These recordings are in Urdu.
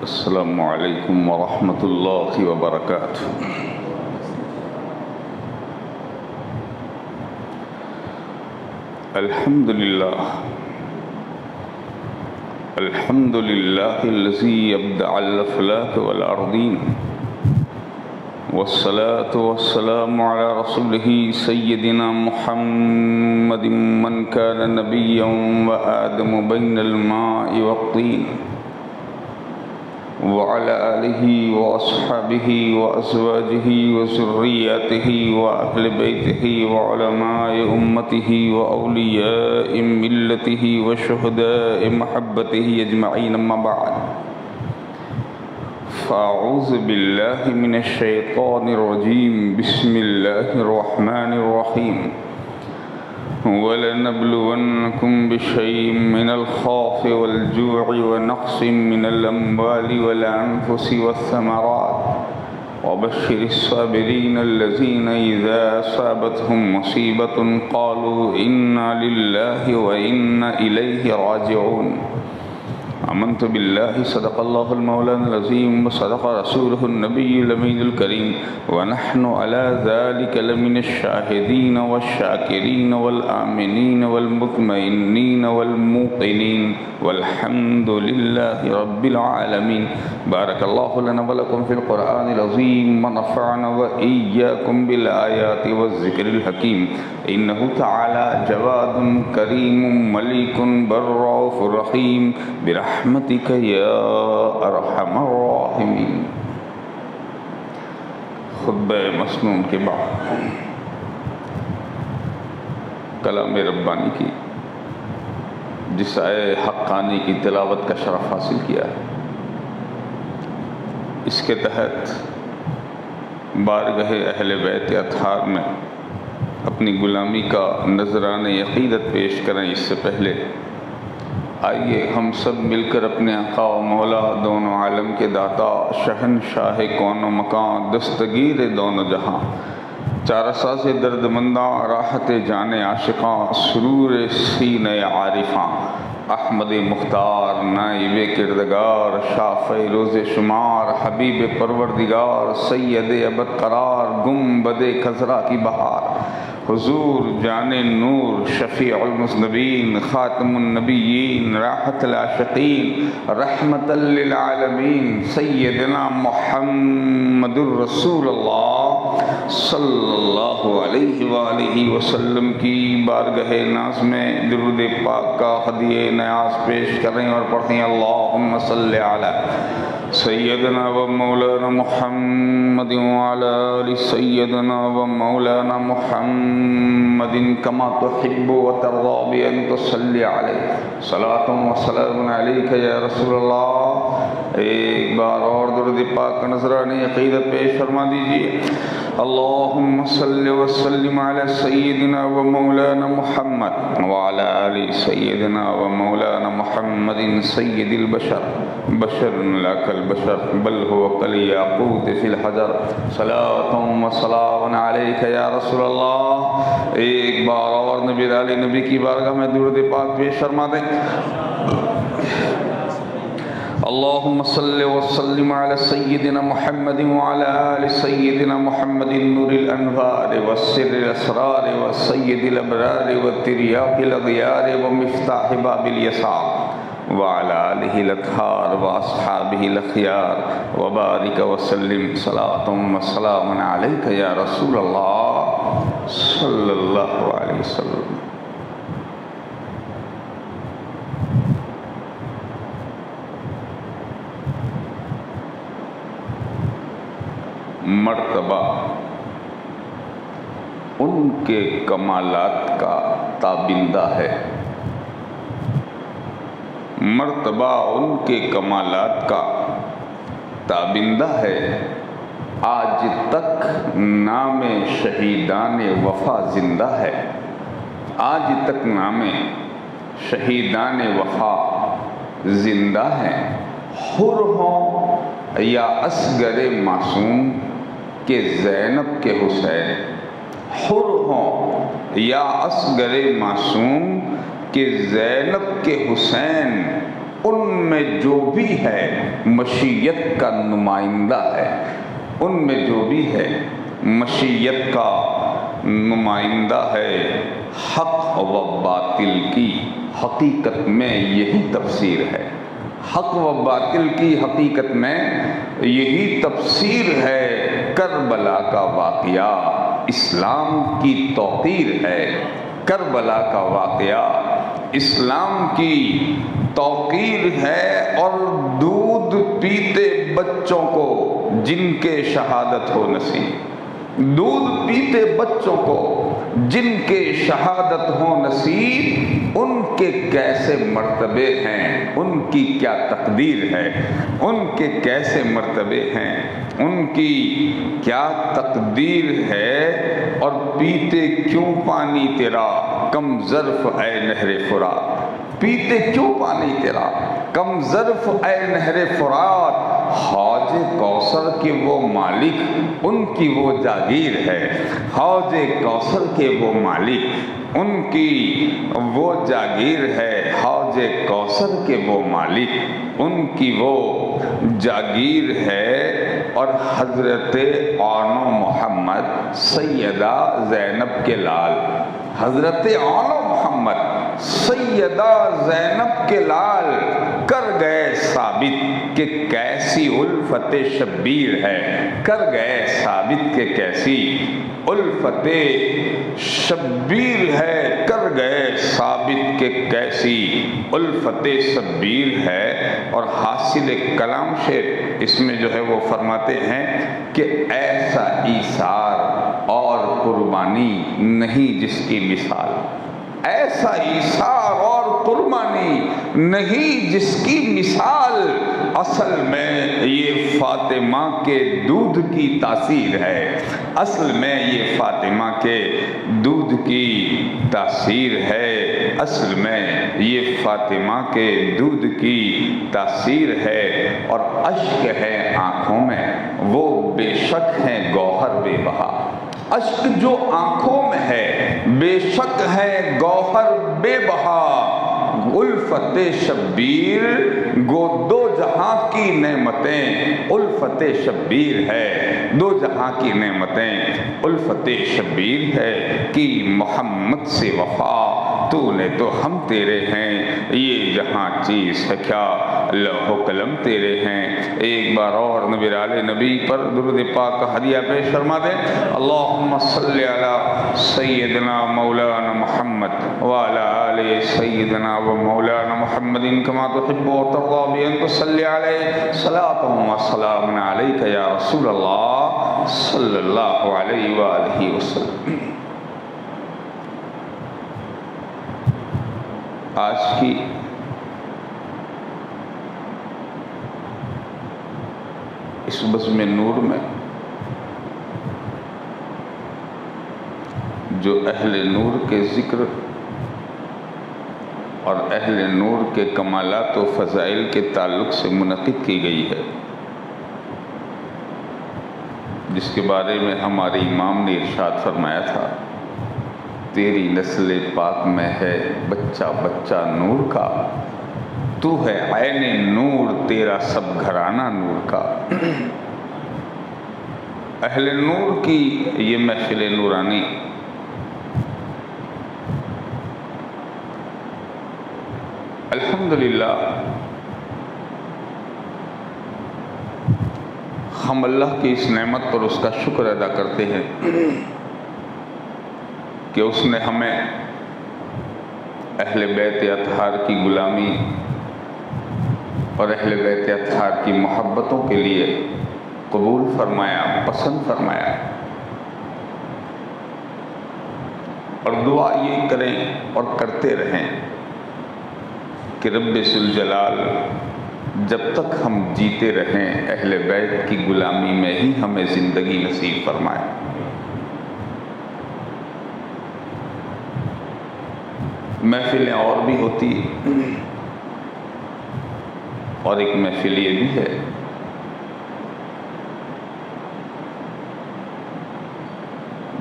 السلام علیکم ورحمۃ اللہ وبرکاتہ۔ الحمد للہ الذی ابدع الافلاک والارضین، والصلاة والسلام على رسوله سیدنا محمد من كان نبیا وآدم بین الماء والطین، وعلى آلہ وأصحابہ وأزواجہ وذریاتہ وأہل بیتہ وعلماء امتہ وأولیاء ملتہ وشہداء محبتہ اجمعین، اما بعد فاعوذ باللہ من الشیطان الرجیم، بسم اللہ الرحمن الرحیم۔ وَلَنَبْلُوَنَّكُمْ بِشَيْءٍ مِّنَ الْخَوْفِ وَالْجُوعِ وَنَقْصٍ مِّنَ الْأَمْوَالِ وَالْأَنفُسِ وَالثَّمَرَاتِ وَبَشِّرِ الصَّابِرِينَ الَّذِينَ إِذَا أَصَابَتْهُم مُّصِيبَةٌ قَالُوا إِنَّا لِلَّهِ وَإِنَّا إِلَيْهِ رَاجِعُونَ۔ آمنت باللہ، صدق اللہ المولانا العظیم، وصدق رسولہ النبی الامین الکریم، ونحن علی ذلک لمن الشاہدین والشاکرین والآمنین والمطمئنین والموقنین، والحمد للہ رب العالمین۔ بارک اللہ لنا ولکم فی القرآن العظیم، ونفعنا وإیاکم بالآیات والذکر الحکیم، انہ تعالی جواد کریم ملیک بررؤوف رحیم، برحمتک یا ارحم الراحمین۔ خطبہ مسنون کے بعد کلام ربانی کی جس آئے حقانی کی تلاوت کا شرف حاصل کیا ہے، اس کے تحت بارگاہ اہل بیت اطہار میں اپنی غلامی کا نذرانہ عقیدت پیش کریں، اس سے پہلے آئیے ہم سب مل کر اپنے آقا و مولا، دونوں عالم کے داتا، شہنشاہ کون و مکان، دستگیر دونوں جہاں، چارساز درد منداں، راحت جان عاشقاں، سرور سینہ عارفاں، احمد مختار نائب کردگار، شافع روز شمار، حبیب پروردگار، سید ابد قرار، گنبد خضرا کی بہار، حضور جان نور، شفیع المذنبین، خاتم النبیین، راحت العاشقین، رحمت للعالمین، سیدنا محمد الرسول اللہ صلی اللہ علیہ وآلہ وسلم کی بارگاہ ناز میں درود پاک کا ہدیہ نیاز پیش کریں اور پڑھیں، اللہم صلی علی سیدنا و مولانا محمد وعلی آل سیدنا و مولانا محمد کما تحب و ترضا بان تصلی علیہ، صلاۃ و سلام علیک یا رسول اللہ۔ ایک بار اور درود پاک کا نذرانہ عقیدت پیش فرما دیجئے، اللہم صلی وسلم علی سیدنا و مولانا محمد وعلی آل سیدنا و مولانا محمد سید البشر، بشر لا کالبشر بل هو کالیاقوت فی الحجر، صلاۃ و سلام علیک یا رسول اللہ۔ ایک بار اور نبی علی نبی کی بارگاہ میں درود پاک پیش فرما دیں، اللہم صلی وسلم علی سیدنا محمد وعلی آل سیدنا محمد نور الانوار والسر الاسرار والسید الابرار والتریاق الاغیار ومفتاح باب الیسار، وعلی آلہ الاطہار واصحابہ الاخیار، وبارک وسلم، صلاۃ و سلام علیک یا رسول اللہ صلی اللہ علیہ وسلم۔ مرتبہ ان کے کمالات کا تابندہ ہے، مرتبہ ان کے کمالات کا تابندہ ہے، آج تک نام شہیدان وفا زندہ ہے، آج تک نام شہیدان وفا زندہ ہے، حر ہوں یا اصغر معصوم کہ زینب کے حسین، حر ہوں یا اصغر معصوم کہ زینب کے حسین، ان میں جو بھی ہے مشیت کا نمائندہ ہے، ان میں جو بھی ہے مشیت کا نمائندہ ہے۔ حق و باطل کی حقیقت میں یہی تفسیر ہے، حق و باطل کی حقیقت میں یہی تفسیر ہے۔ کربلا کا واقعہ اسلام کی توقیر ہے، کربلا کا واقعہ اسلام کی توقیر ہے، اور دودھ پیتے بچوں کو جن کے شہادت ہو نصیب، دودھ پیتے بچوں کو جن کے شہادت ہو نصیب، ان کے کیسے مرتبے ہیں، ان کی کیا تقدیر ہے، ان کے کیسے مرتبے ہیں، ان کی کیا تقدیر ہے۔ اور پیتے کیوں پانی تیرا کم ظرف اے نہر فرات، پیتے کیوں پانی تیرا کم ظرف اے نہر فرات، حوض کوثر کے وہ مالک ان کی وہ جاگیر ہے، حوض کوثر کے وہ مالک ان کی وہ جاگیر ہے، حوض کوثر کے وہ مالک ان کی وہ جاگیر ہے۔ اور حضرت آن محمد سیدہ زینب کے لال، حضرت آن محمد سیدہ زینب کے لال کر گئے ثابت کہ کیسی الفت شبیر ہے، کر گئے ثابت کہ کیسی الفت شبیر ہے، کر گئے ثابت کہ کیسی الفت شبیر ہے۔ اور حاصل کلام سے اس میں جو ہے وہ فرماتے ہیں کہ ایسا ایثار اور قربانی نہیں جس کی مثال، ایسا ایثار اور قربانی نہیں جس کی مثال، اصل میں یہ فاطمہ کے دودھ کی تاثیر ہے، اصل میں یہ فاطمہ کے دودھ کی تاثیر ہے، اصل میں یہ فاطمہ کے دودھ کی تاثیر ہے۔ اور اشک ہے آنکھوں میں وہ بے شک ہے گوہر بے بہا، اشک جو آنکھوں میں ہے بے شک ہے گوہر بے بہا، الفت شبیر گو دو جہاں کی نعمتیں الفت شبیر ہے، دو جہاں کی نعمتیں الفت شبیر ہے۔ کہ محمد سے وفا تو نے تو ہم تیرے ہیں، یہ جہاں چیز ہے کیا لوح و قلم تیرے ہیں۔ ایک بار اور نبی علیہ نبی پر درود پاک کا ہدیہ پیش فرما دیں۔ اللہم صلی علی سیدنا مولانا محمد وعلی آل سیدنا و مولانا محمد کما تحب و ترضی بأن تصلی علیہ صلاۃ و سلام علیک یا رسول اللہ صلی اللہ علیہ وآلہ وسلم۔ آج کی اس بزم نور میں جو اہل نور کے ذکر اور اہل نور کے کمالات و فضائل کے تعلق سے منعقد کی گئی ہے، جس کے بارے میں ہمارے امام نے ارشاد فرمایا تھا، تیری نسل پاک میں ہے بچہ بچہ نور کا، تو ہے عین نور تیرا سب گھرانہ نور کا۔ اہل نور کی یہ محفل نورانی الحمدللہ ہم اللہ کی اس نعمت پر اس کا شکر ادا کرتے ہیں کہ اس نے ہمیں اہل بیت اطہار کی غلامی اور اہل بیت اطہار کی محبتوں کے لیے قبول فرمایا، پسند فرمایا۔ اور دعا یہ کریں اور کرتے رہیں کہ رب ذوالجلال جب تک ہم جیتے رہیں اہل بیت کی غلامی میں ہی ہمیں زندگی نصیب فرمائے۔ محفلیں اور بھی ہوتی اور ایک محفل یہ بھی ہے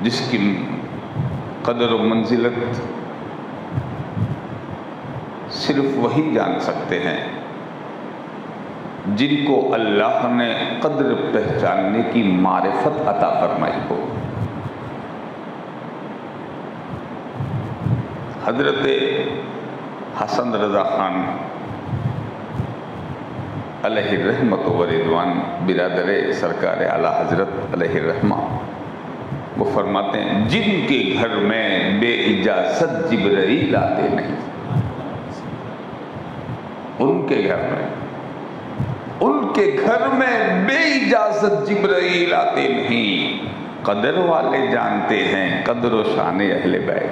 جس کی قدر و منزلت صرف وہی جان سکتے ہیں جن کو اللہ نے قدر پہچاننے کی معرفت عطا فرمائی ہو۔ حضرت حسن رضا خان علیہ الرحمت و رضوان برادر سرکار اعلیٰ حضرت علیہ الرحمہ، وہ فرماتے ہیں جن کے گھر میں بے اجازت جبرائیل آتے نہیں، ان کے گھر میں بے اجازت جبرائیل آتے نہیں، قدر والے جانتے ہیں قدر و شان اہل بیت۔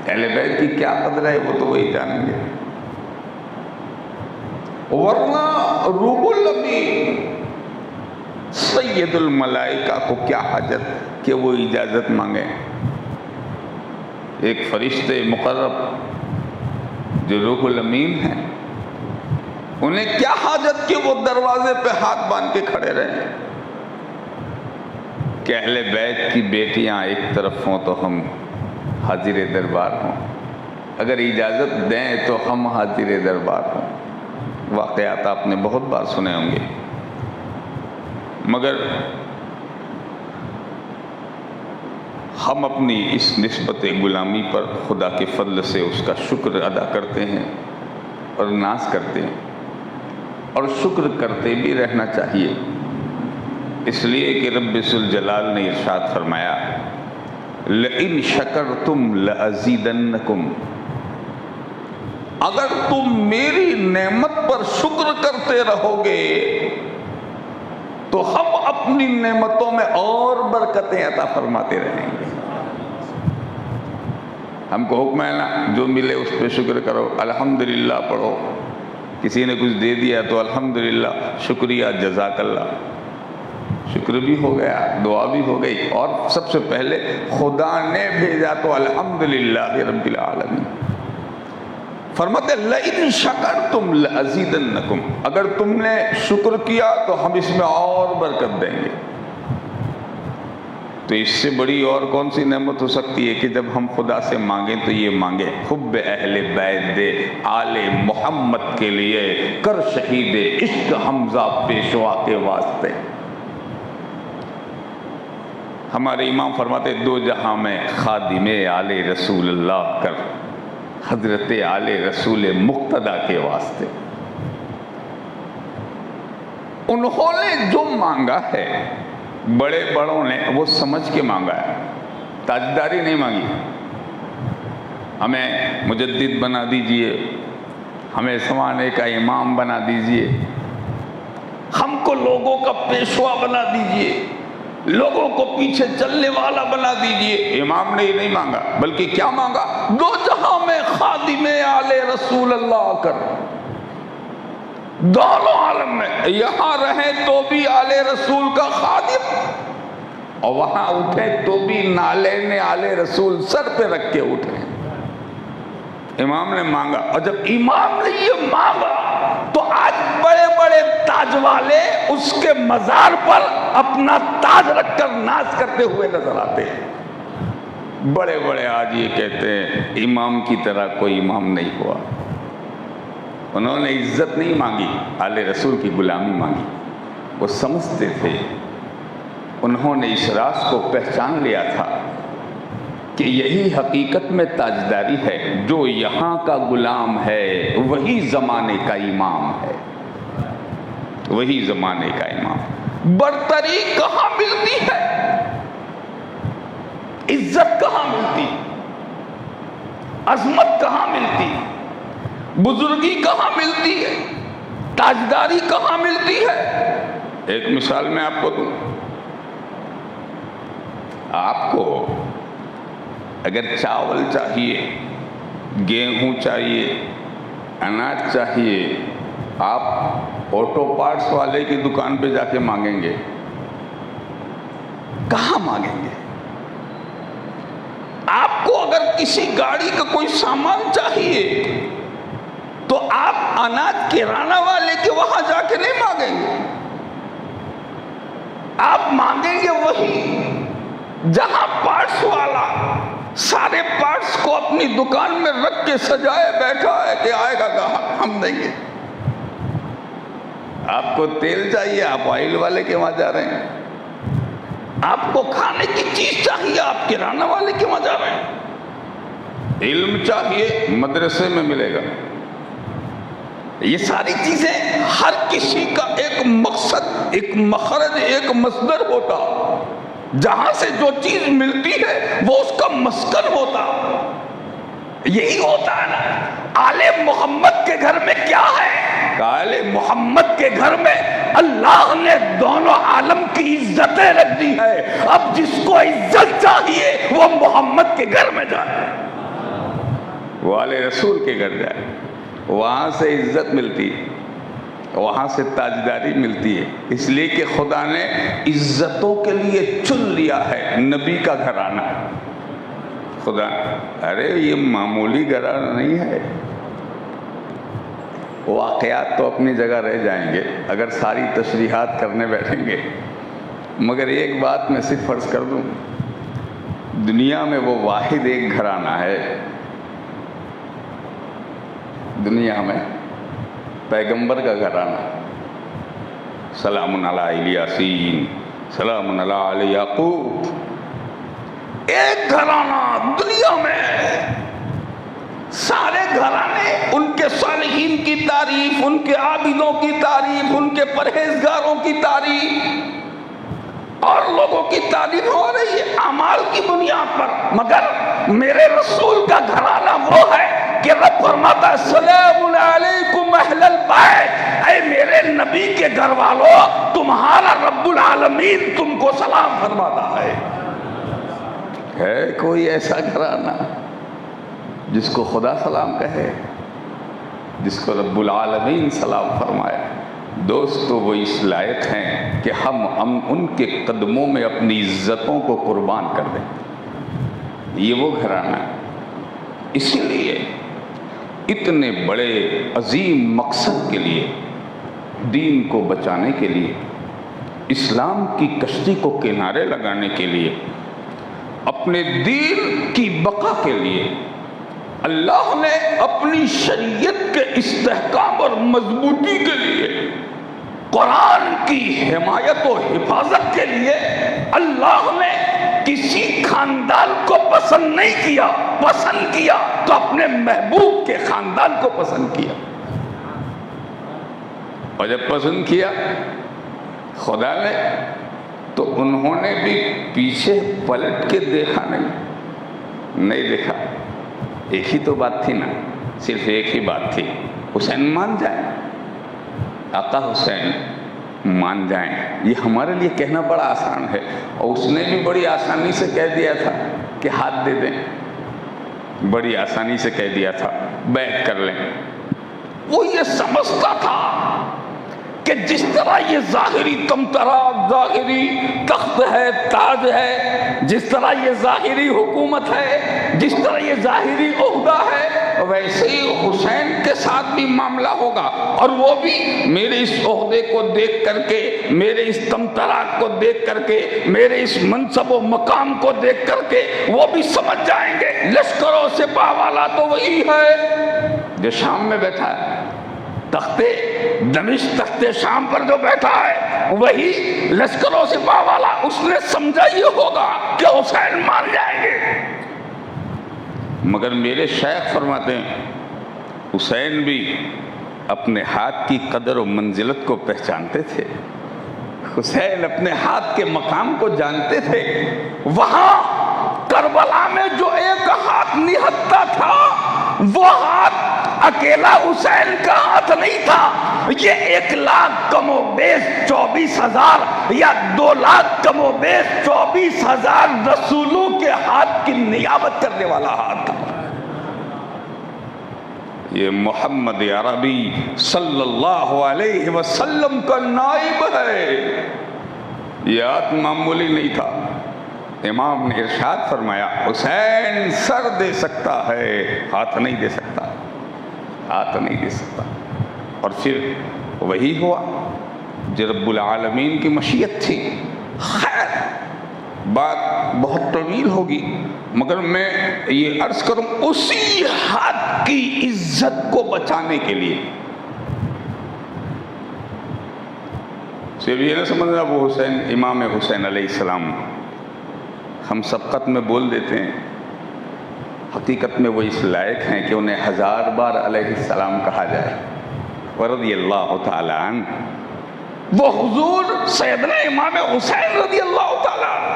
اہل بیت کی کیا قدر ہے وہ تو وہی جانیں گے، ورنہ روح الامین سید الملائکہ کو کیا حاجت کہ وہ اجازت مانگیں۔ ایک فرشتے مقرب جو روح الامین ہیں، انہیں کیا حاجت کہ وہ دروازے پہ ہاتھ باندھ کے کھڑے رہیں کہ اہل بیت کی بیٹیاں ایک طرف ہوں تو ہم حاضر دربار ہوں، اگر اجازت دیں تو ہم حاضر دربار ہوں۔ واقعات آپ نے بہت بار سنے ہوں گے، مگر ہم اپنی اس نسبت غلامی پر خدا کے فضل سے اس کا شکر ادا کرتے ہیں اور ناز کرتے ہیں، اور شکر کرتے بھی رہنا چاہیے، اس لیے کہ رب ذوالجلال نے ارشاد فرمایا لئن شکرتم لأزیدنکم، اگر تم میری نعمت پر شکر کرتے رہو گے تو ہم اپنی نعمتوں میں اور برکتیں عطا فرماتے رہیں گے۔ ہم کو حکم ہے نا جو ملے اس پہ شکر کرو، الحمدللہ پڑھو، کسی نے کچھ دے دیا تو الحمدللہ، شکریہ، جزاک اللہ، شکر بھی ہو گیا، دعا بھی ہو گئی، اور سب سے پہلے خدا نے بھیجا تو الحمدللہ رب العالمین۔ فرماتے لئن شکرتم لأزیدنکم، اگر تم نے شکر کیا تو ہم اس میں اور برکت دیں گے۔ تو اس سے بڑی اور کون سی نعمت ہو سکتی ہے کہ جب ہم خدا سے مانگیں تو یہ مانگیں حب اہل بیت دے آل محمد کے لیے، کر شہید عشق حمزہ پیشوا کے واسطے۔ ہمارے امام فرماتے دو جہاں میں خادم آل رسول اللہ کر، حضرت آل رسول مقتدیٰ کے واسطے۔ انہوں نے جو مانگا ہے، بڑے بڑوں نے وہ سمجھ کے مانگا ہے، تاجداری نہیں مانگی۔ ہمیں مجدد بنا دیجئے، ہمیں زمانے کا امام بنا دیجئے، ہم کو لوگوں کا پیشوا بنا دیجئے، لوگوں کو پیچھے چلنے والا بنا دیجئے۔ امام نے یہ نہیں مانگا، بلکہ کیا مانگا؟ دو جہاں میں خادم آل رسول اللہ کر، دونوں عالم میں یہاں رہیں تو بھی آل رسول کا خادم، اور وہاں اٹھے تو بھی نالین آل رسول سر پہ رکھ کے اٹھے۔ امام نے مانگا، اور جب امام نے یہ مانگا تو آج بڑے بڑے تاج والے اس کے مزار پر اپنا تاج رکھ کر ناز کرتے ہوئے نظر آتے ہیں۔ بڑے بڑے آج یہ کہتے ہیں امام کی طرح کوئی امام نہیں ہوا۔ انہوں نے عزت نہیں مانگی، آل رسول کی غلامی مانگی۔ وہ سمجھتے تھے، انہوں نے اس راز کو پہچان لیا تھا کہ یہی حقیقت میں تاجداری ہے، جو یہاں کا غلام ہے وہی زمانے کا امام ہے، وہی زمانے کا امام۔ برتری کہاں ملتی ہے؟ عزت کہاں ملتی؟ عظمت کہاں ملتی؟ بزرگی کہاں ملتی ہے؟ تاجداری کہاں ملتی ہے؟ ایک مثال میں آپ کو دوں۔ آپ کو اگر چاول چاہیے، گیہوں چاہیے، اناج چاہیے، آپ آٹو پارٹس والے کی دکان پہ جا کے مانگیں گے؟ کہاں مانگیں گے؟ آپ کو اگر کسی گاڑی کا کوئی سامان چاہیے تو آپ اناج کرانہ والے کے وہاں جا کے نہیں مانگیں گے، آپ مانگیں گے وہی جہاں پارٹس والا سارے پارٹس کو اپنی دکان میں رکھ کے سجائے بیٹھا ہے کہ آئے گا گاہک ہم دیں گے۔ آپ کو تیل چاہیے، آپ آئل والے کے وہاں جا رہے ہیں۔ آپ کو کھانے کی چیز چاہیے، آپ کرانہ والے کے وہاں جا رہے ہیں۔ علم چاہیے، مدرسے میں ملے گا۔ یہ ساری چیزیں ہر کسی کا ایک مقصد، ایک مخرج، ایک مصدر ہوتا، جہاں سے جو چیز ملتی ہے وہ اس کا مسکن ہوتا۔ یہی ہوتا ہے نا۔ آل محمد کے گھر میں کیا ہے؟ آل محمد کے گھر میں اللہ نے دونوں عالم کی عزتیں رکھ دی ہے۔ اب جس کو عزت چاہیے وہ محمد کے گھر میں جائے، وہ آل رسول کے گھر جائے، وہاں سے عزت ملتی ہے، وہاں سے تاجداری ملتی ہے۔ اس لیے کہ خدا نے عزتوں کے لیے چن لیا ہے نبی کا گھرانہ۔ خدا، ارے یہ معمولی گھرانہ نہیں ہے۔ واقعات تو اپنی جگہ رہ جائیں گے اگر ساری تشریحات کرنے بیٹھیں گے، مگر ایک بات میں صرف فرض کر دوں، دنیا میں وہ واحد ایک گھرانہ ہے، دنیا میں پیغمبر کا گھرانہ، سلام علی یاسین، سلام علی یعقوب، ایک گھرانہ دنیا میں۔ سارے گھرانے ان کے صالحین کی تعریف، ان کے عابدوں کی تعریف، ان کے پرہیزگاروں کی تعریف اور لوگوں کی تعریف ہو رہی ہے اعمال کی بنیاد پر، مگر میرے رسول کا گھرانہ وہ ہے کہ رب فرماتا ہے سلام علیکم اہل البیت، اے میرے نبی کے گھر والوں، تمہارا رب العالمین تم کو سلام فرماتا ہے۔ ہے کوئی ایسا گھرانہ جس کو خدا سلام کہے، جس کو رب العالمین سلام فرمائے؟ دوستو وہ اس لائق ہیں کہ ہم ان کے قدموں میں اپنی عزتوں کو قربان کر دیں۔ یہ وہ گھرانہ ہے۔ اسی لیے اتنے بڑے عظیم مقصد کے لیے، دین کو بچانے کے لیے، اسلام کی کشتی کو کنارے لگانے کے لیے، اپنے دین کی بقا کے لیے، اللہ نے اپنی شریعت کے استحکام اور مضبوطی کے لیے، قرآن کی حمایت و حفاظت کے لیے اللہ نے کسی خاندان کو پسند نہیں کیا، پسند کیا تو اپنے محبوب کے خاندان کو پسند کیا۔ اور جب پسند کیا خدا نے، تو انہوں نے بھی پیچھے پلٹ کے دیکھا نہیں دیکھا۔ ایک ہی تو بات تھی نا، صرف ایک ہی بات تھی، حسین مان جائیں، آقا حسین مان جائیں۔ یہ ہمارے لیے کہنا بڑا آسان ہے، اور اس نے بھی بڑی آسانی سے کہہ دیا تھا کہ ہاتھ دے دیں، بڑی آسانی سے کہہ دیا تھا بیعت کر لیں۔ وہ یہ سمجھتا تھا کہ جس طرح یہ ظاہری تمترا، ظاہری تخت ہے، تاج ہے، جس طرح یہ ظاہری حکومت ہے، جس طرح یہ ظاہری عہدہ ہے، ویسے ہی حسین کے ساتھ بھی معاملہ ہوگا، اور وہ بھی میرے اس عہدے کو دیکھ کر کے، میرے اس تمترا کو دیکھ کر کے، میرے اس منصب و مقام کو دیکھ کر کے وہ بھی سمجھ جائیں گے لشکروں سے باوالا تو وہی ہے جو شام میں بیٹھا ہے، تختے دمشق، تختے شام پر جو بیٹھا ہے وہی لشکروں سے باوالا۔ اس نے سمجھا یہ ہوگا کہ حسین مان جائیں گے، مگر میرے شیخ فرماتے ہیں حسین بھی اپنے ہاتھ کی قدر و منزلت کو پہچانتے تھے، حسین اپنے ہاتھ کے مقام کو جانتے تھے۔ وہاں کربلا میں جو ایک ہاتھ نہتا تھا، وہ ہاتھ اکیلا حسین کا ہاتھ نہیں تھا، یہ 1,00,000 کم و بیش 24,000 یا 2,00,000 کم و بیش 24,000 رسولوں کے ہاتھ کی نیابت کرنے والا ہاتھ تھا۔ یہ محمد عربی صلی اللہ علیہ وسلم کا نائب ہے، یہ ہاتھ معمولی نہیں تھا۔ امام نے ارشاد فرمایا حسین سر دے سکتا ہے، ہاتھ نہیں دے سکتا، ہاتھ نہیں دے سکتا۔ اور پھر وہی ہوا جو رب العالمین کی مشیت تھی۔ خیر بات بہت طویل ہوگی، مگر میں یہ عرض کروں اسی ہاتھ کی عزت کو بچانے کے لیے صرف یہ نہ سمجھنا وہ حسین امام حسین علیہ السلام، ہم سبقت میں بول دیتے ہیں، حقیقت میں وہ اس لائق ہیں کہ انہیں 1000 بار علیہ السلام کہا جائے۔ ورضی اللہ تعالیٰ عنہ، وہ حضور سیدنا امام حسین رضی اللہ تعالیٰ عنہ،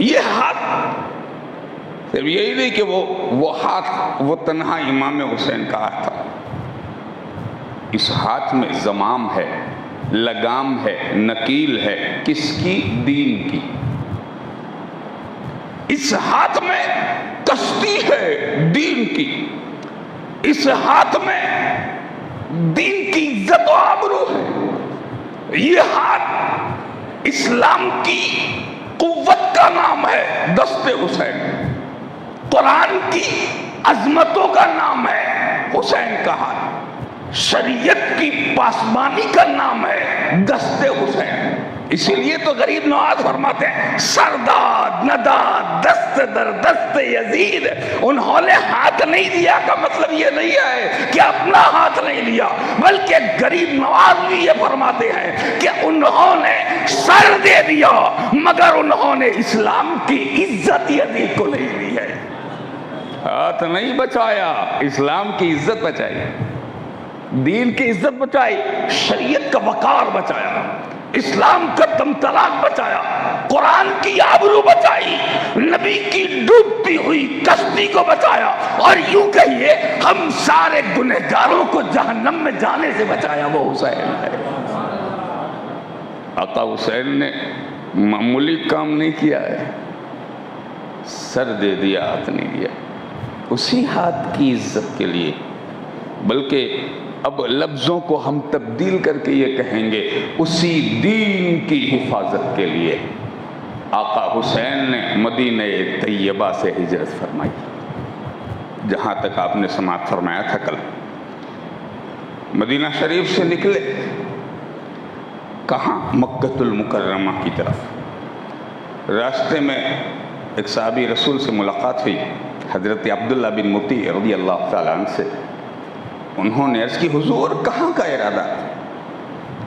یہ ہاتھ صرف یہی نہیں کہ وہ ہاتھ وہ تنہا امام حسین کا ہاتھ تھا، اس ہاتھ میں زمام ہے، لگام ہے، نکیل ہے، کس کی؟ دین کی۔ اس ہاتھ میں کشتی ہے دین کی، اس ہاتھ میں دین کی عزت و آبرو ہے، یہ ہاتھ اسلام کی قوت کا نام ہے دست حسین، قرآن کی عظمتوں کا نام ہے حسین کا ہاتھ، شریعت کی پاسبانی کا نام ہے دست حسین۔ اسی لیے تو غریب نواز فرماتے ہیں سرداد نداد دست در دست یزید، انہوں نے ہاتھ نہیں دیا کا مطلب یہ نہیں ہے کہ اپنا ہاتھ نہیں لیا، بلکہ غریب نواز بھی یہ فرماتے ہیں کہ انہوں نے سر دے دیا مگر انہوں نے اسلام کی عزت یزید کو نہیں دی ہے۔ ہاتھ نہیں بچایا، اسلام کی عزت بچائی، دین کی عزت بچائی، شریعت کا وقار بچایا، اسلام کا تمطراق بچایا، قرآن کی آبرو بچائی، نبی کی ڈوبتی ہوئی کشتی کو بچایا، اور یوں کہیے ہم سارے گنہگاروں کو جہنم میں جانے سے بچایا، وہ حسین ہے۔ آقا حسین نے معمولی کام نہیں کیا ہے، سر دے دیا، ہاتھ نہیں دیا، اسی ہاتھ کی عزت کے لیے، بلکہ اب لفظوں کو ہم تبدیل کر کے یہ کہیں گے اسی دین کی حفاظت کے لیے آقا حسین نے مدینہ طیبہ سے ہجرت فرمائی، جہاں تک آپ نے سماعت فرمایا تھا کل۔ مدینہ شریف سے نکلے کہاں؟ مکہ المکرمہ کی طرف۔ راستے میں ایک صحابی رسول سے ملاقات ہوئی، حضرت عبداللہ بن مطیع رضی اللہ تعالیٰ عنہ سے۔ انہوں نے عرض کی حضور کہاں کا ارادہ؟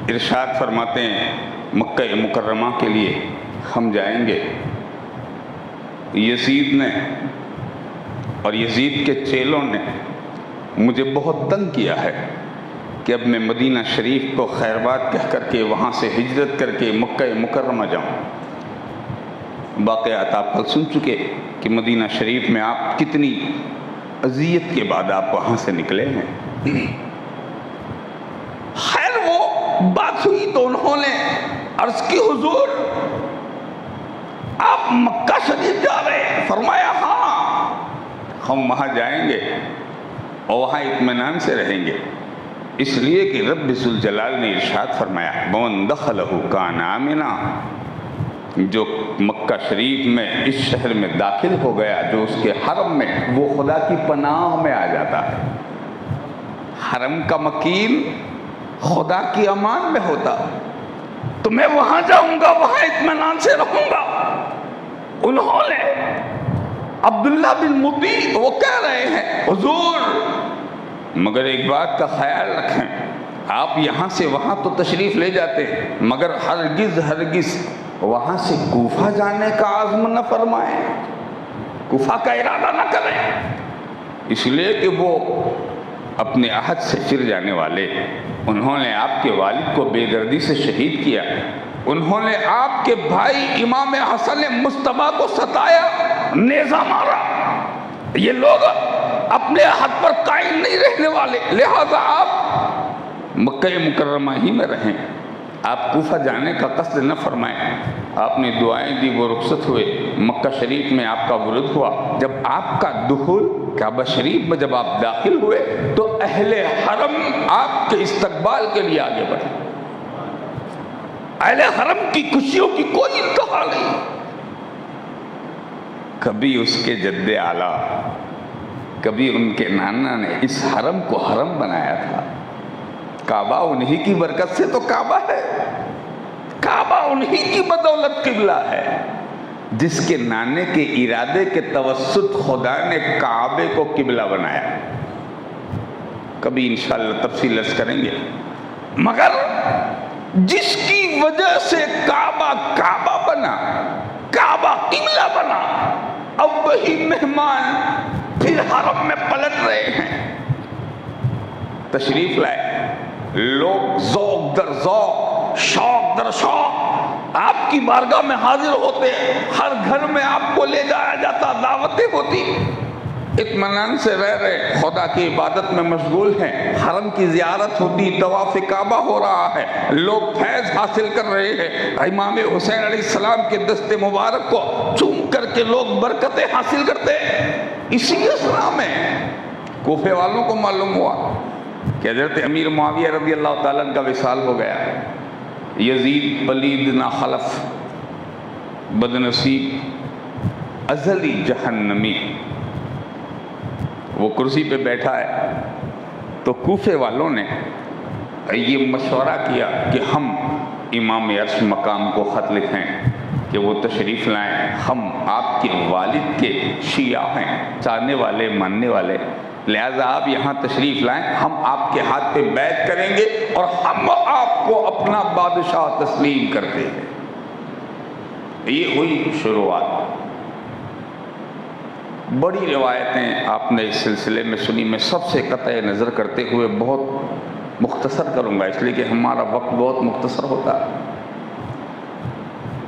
ارشاد فرماتے ہیں مکہ مکرمہ کے لیے ہم جائیں گے۔ یزید نے اور یزید کے چیلوں نے مجھے بہت تنگ کیا ہے کہ اب میں مدینہ شریف کو خیر بات کہہ کر کے وہاں سے ہجرت کر کے مکہ مکرمہ جاؤں۔ واقعات آپ کل سن چکے کہ مدینہ شریف میں آپ کتنی اذیت کے بعد آپ وہاں سے نکلے ہیں۔ خیر وہ بات ہوئی تو انہوں نے عرض کی حضور آپ مکہ شریف جا رہے ہیں؟ فرمایا ہاں، ہم وہاں جائیں گے اور وہاں اطمینان سے رہیں گے، اس لیے کہ رب ذوالجلال نے ارشاد فرمایا وَمَن دَخَلَهُ كَانَ آمِنًا، جو مکہ شریف میں اس شہر میں داخل ہو گیا، جو اس کے حرم میں، وہ خدا کی پناہ میں آ جاتا ہے۔ حرم کا مکین خدا کی امان میں ہوتا، تو میں وہاں جاؤں گا، وہاں اطمینان سے رہوں گا۔ انہوں نے عبداللہ بن مطیع وہ کہہ رہے ہیں حضور مگر ایک بات کا خیال رکھیں، آپ یہاں سے وہاں تو تشریف لے جاتے ہیں مگر ہرگز وہاں سے کوفہ جانے کا عزم نہ فرمائیں، کوفہ کا ارادہ نہ کریں، اس لیے کہ وہ اپنے عہد سے چر جانے والے، انہوں نے آپ کے والد کو بے دردی سے شہید کیا، انہوں نے آپ کے بھائی امام حسن مصطفیٰ کو ستایا، نیزہ مارا، یہ لوگ اپنے عہد پر قائم نہیں رہنے والے، لہذا آپ مکہ مکرمہ ہی میں رہیں، آپ کوفہ جانے کا قصد نہ فرمائیں۔ آپ نے دعائیں دی، وہ رخصت ہوئے، مکہ شریف میں آپ کا ورود ہوا۔ جب آپ کا دخول کعبہ شریف میں جب آپ داخل ہوئے تو اہل حرم آپ کے استقبال کے لیے آگے بڑھے، اہل حرم کی خوشیوں کی کوئی انتہا نہیں۔ کبھی اس کے جد اعلیٰ، کبھی ان کے نانا نے اس حرم کو حرم بنایا تھا۔ کعبہ انہی کی برکت سے تو کعبہ ہے، کعبہ انہی کی بدولت قبلہ ہے، جس کے نانے کے ارادے کے توسط خدا نے کعبے کو قبلہ بنایا۔ کبھی انشاءاللہ تفصیل عرض کریں گے۔ مگر جس کی وجہ سے کعبہ بنا، کعبہ قبلہ بنا، اب وہی مہمان پھر حرم میں پلٹ رہے ہیں۔ تشریف لائے، لوگ ذوق در ذوق، شوق در شوق آپ کی بارگاہ میں حاضر ہوتے، ہر گھر میں آپ کو لے جایا جاتا، دعوتیں ہوتی، اطمینان سے رہ رہے، خدا کی عبادت میں مشغول ہیں، حرم کی زیارت ہوتی، طواف کعبہ ہو رہا ہے، لوگ فیض حاصل کر رہے ہیں، امام حسین علیہ السلام کے دست مبارک کو چوم کر کے لوگ برکتیں حاصل کرتے۔ اسی اسنا میں کوفے والوں کو معلوم ہوا کہ حضرت امیر معاویہ رضی اللہ تعالیٰ عنہ کا وصال ہو گیا، یزید پلید ناخلف بدنصیب ازلی جہنمی وہ کرسی پہ بیٹھا ہے، تو کوفے والوں نے یہ مشورہ کیا کہ ہم امام عرش مقام کو خط لکھیں کہ وہ تشریف لائیں، ہم آپ کے والد کے شیعہ ہیں، چاہنے والے ماننے والے، لہذا آپ یہاں تشریف لائیں، ہم آپ کے ہاتھ پہ بیعت کریں گے اور ہم آپ کو اپنا بادشاہ تسلیم کرتے ہیں۔ یہ ہوئی شروعات۔ بڑی روایتیں آپ نے اس سلسلے میں سنی، میں سب سے قطع نظر کرتے ہوئے بہت مختصر کروں گا، اس لیے کہ ہمارا وقت بہت مختصر ہوتا۔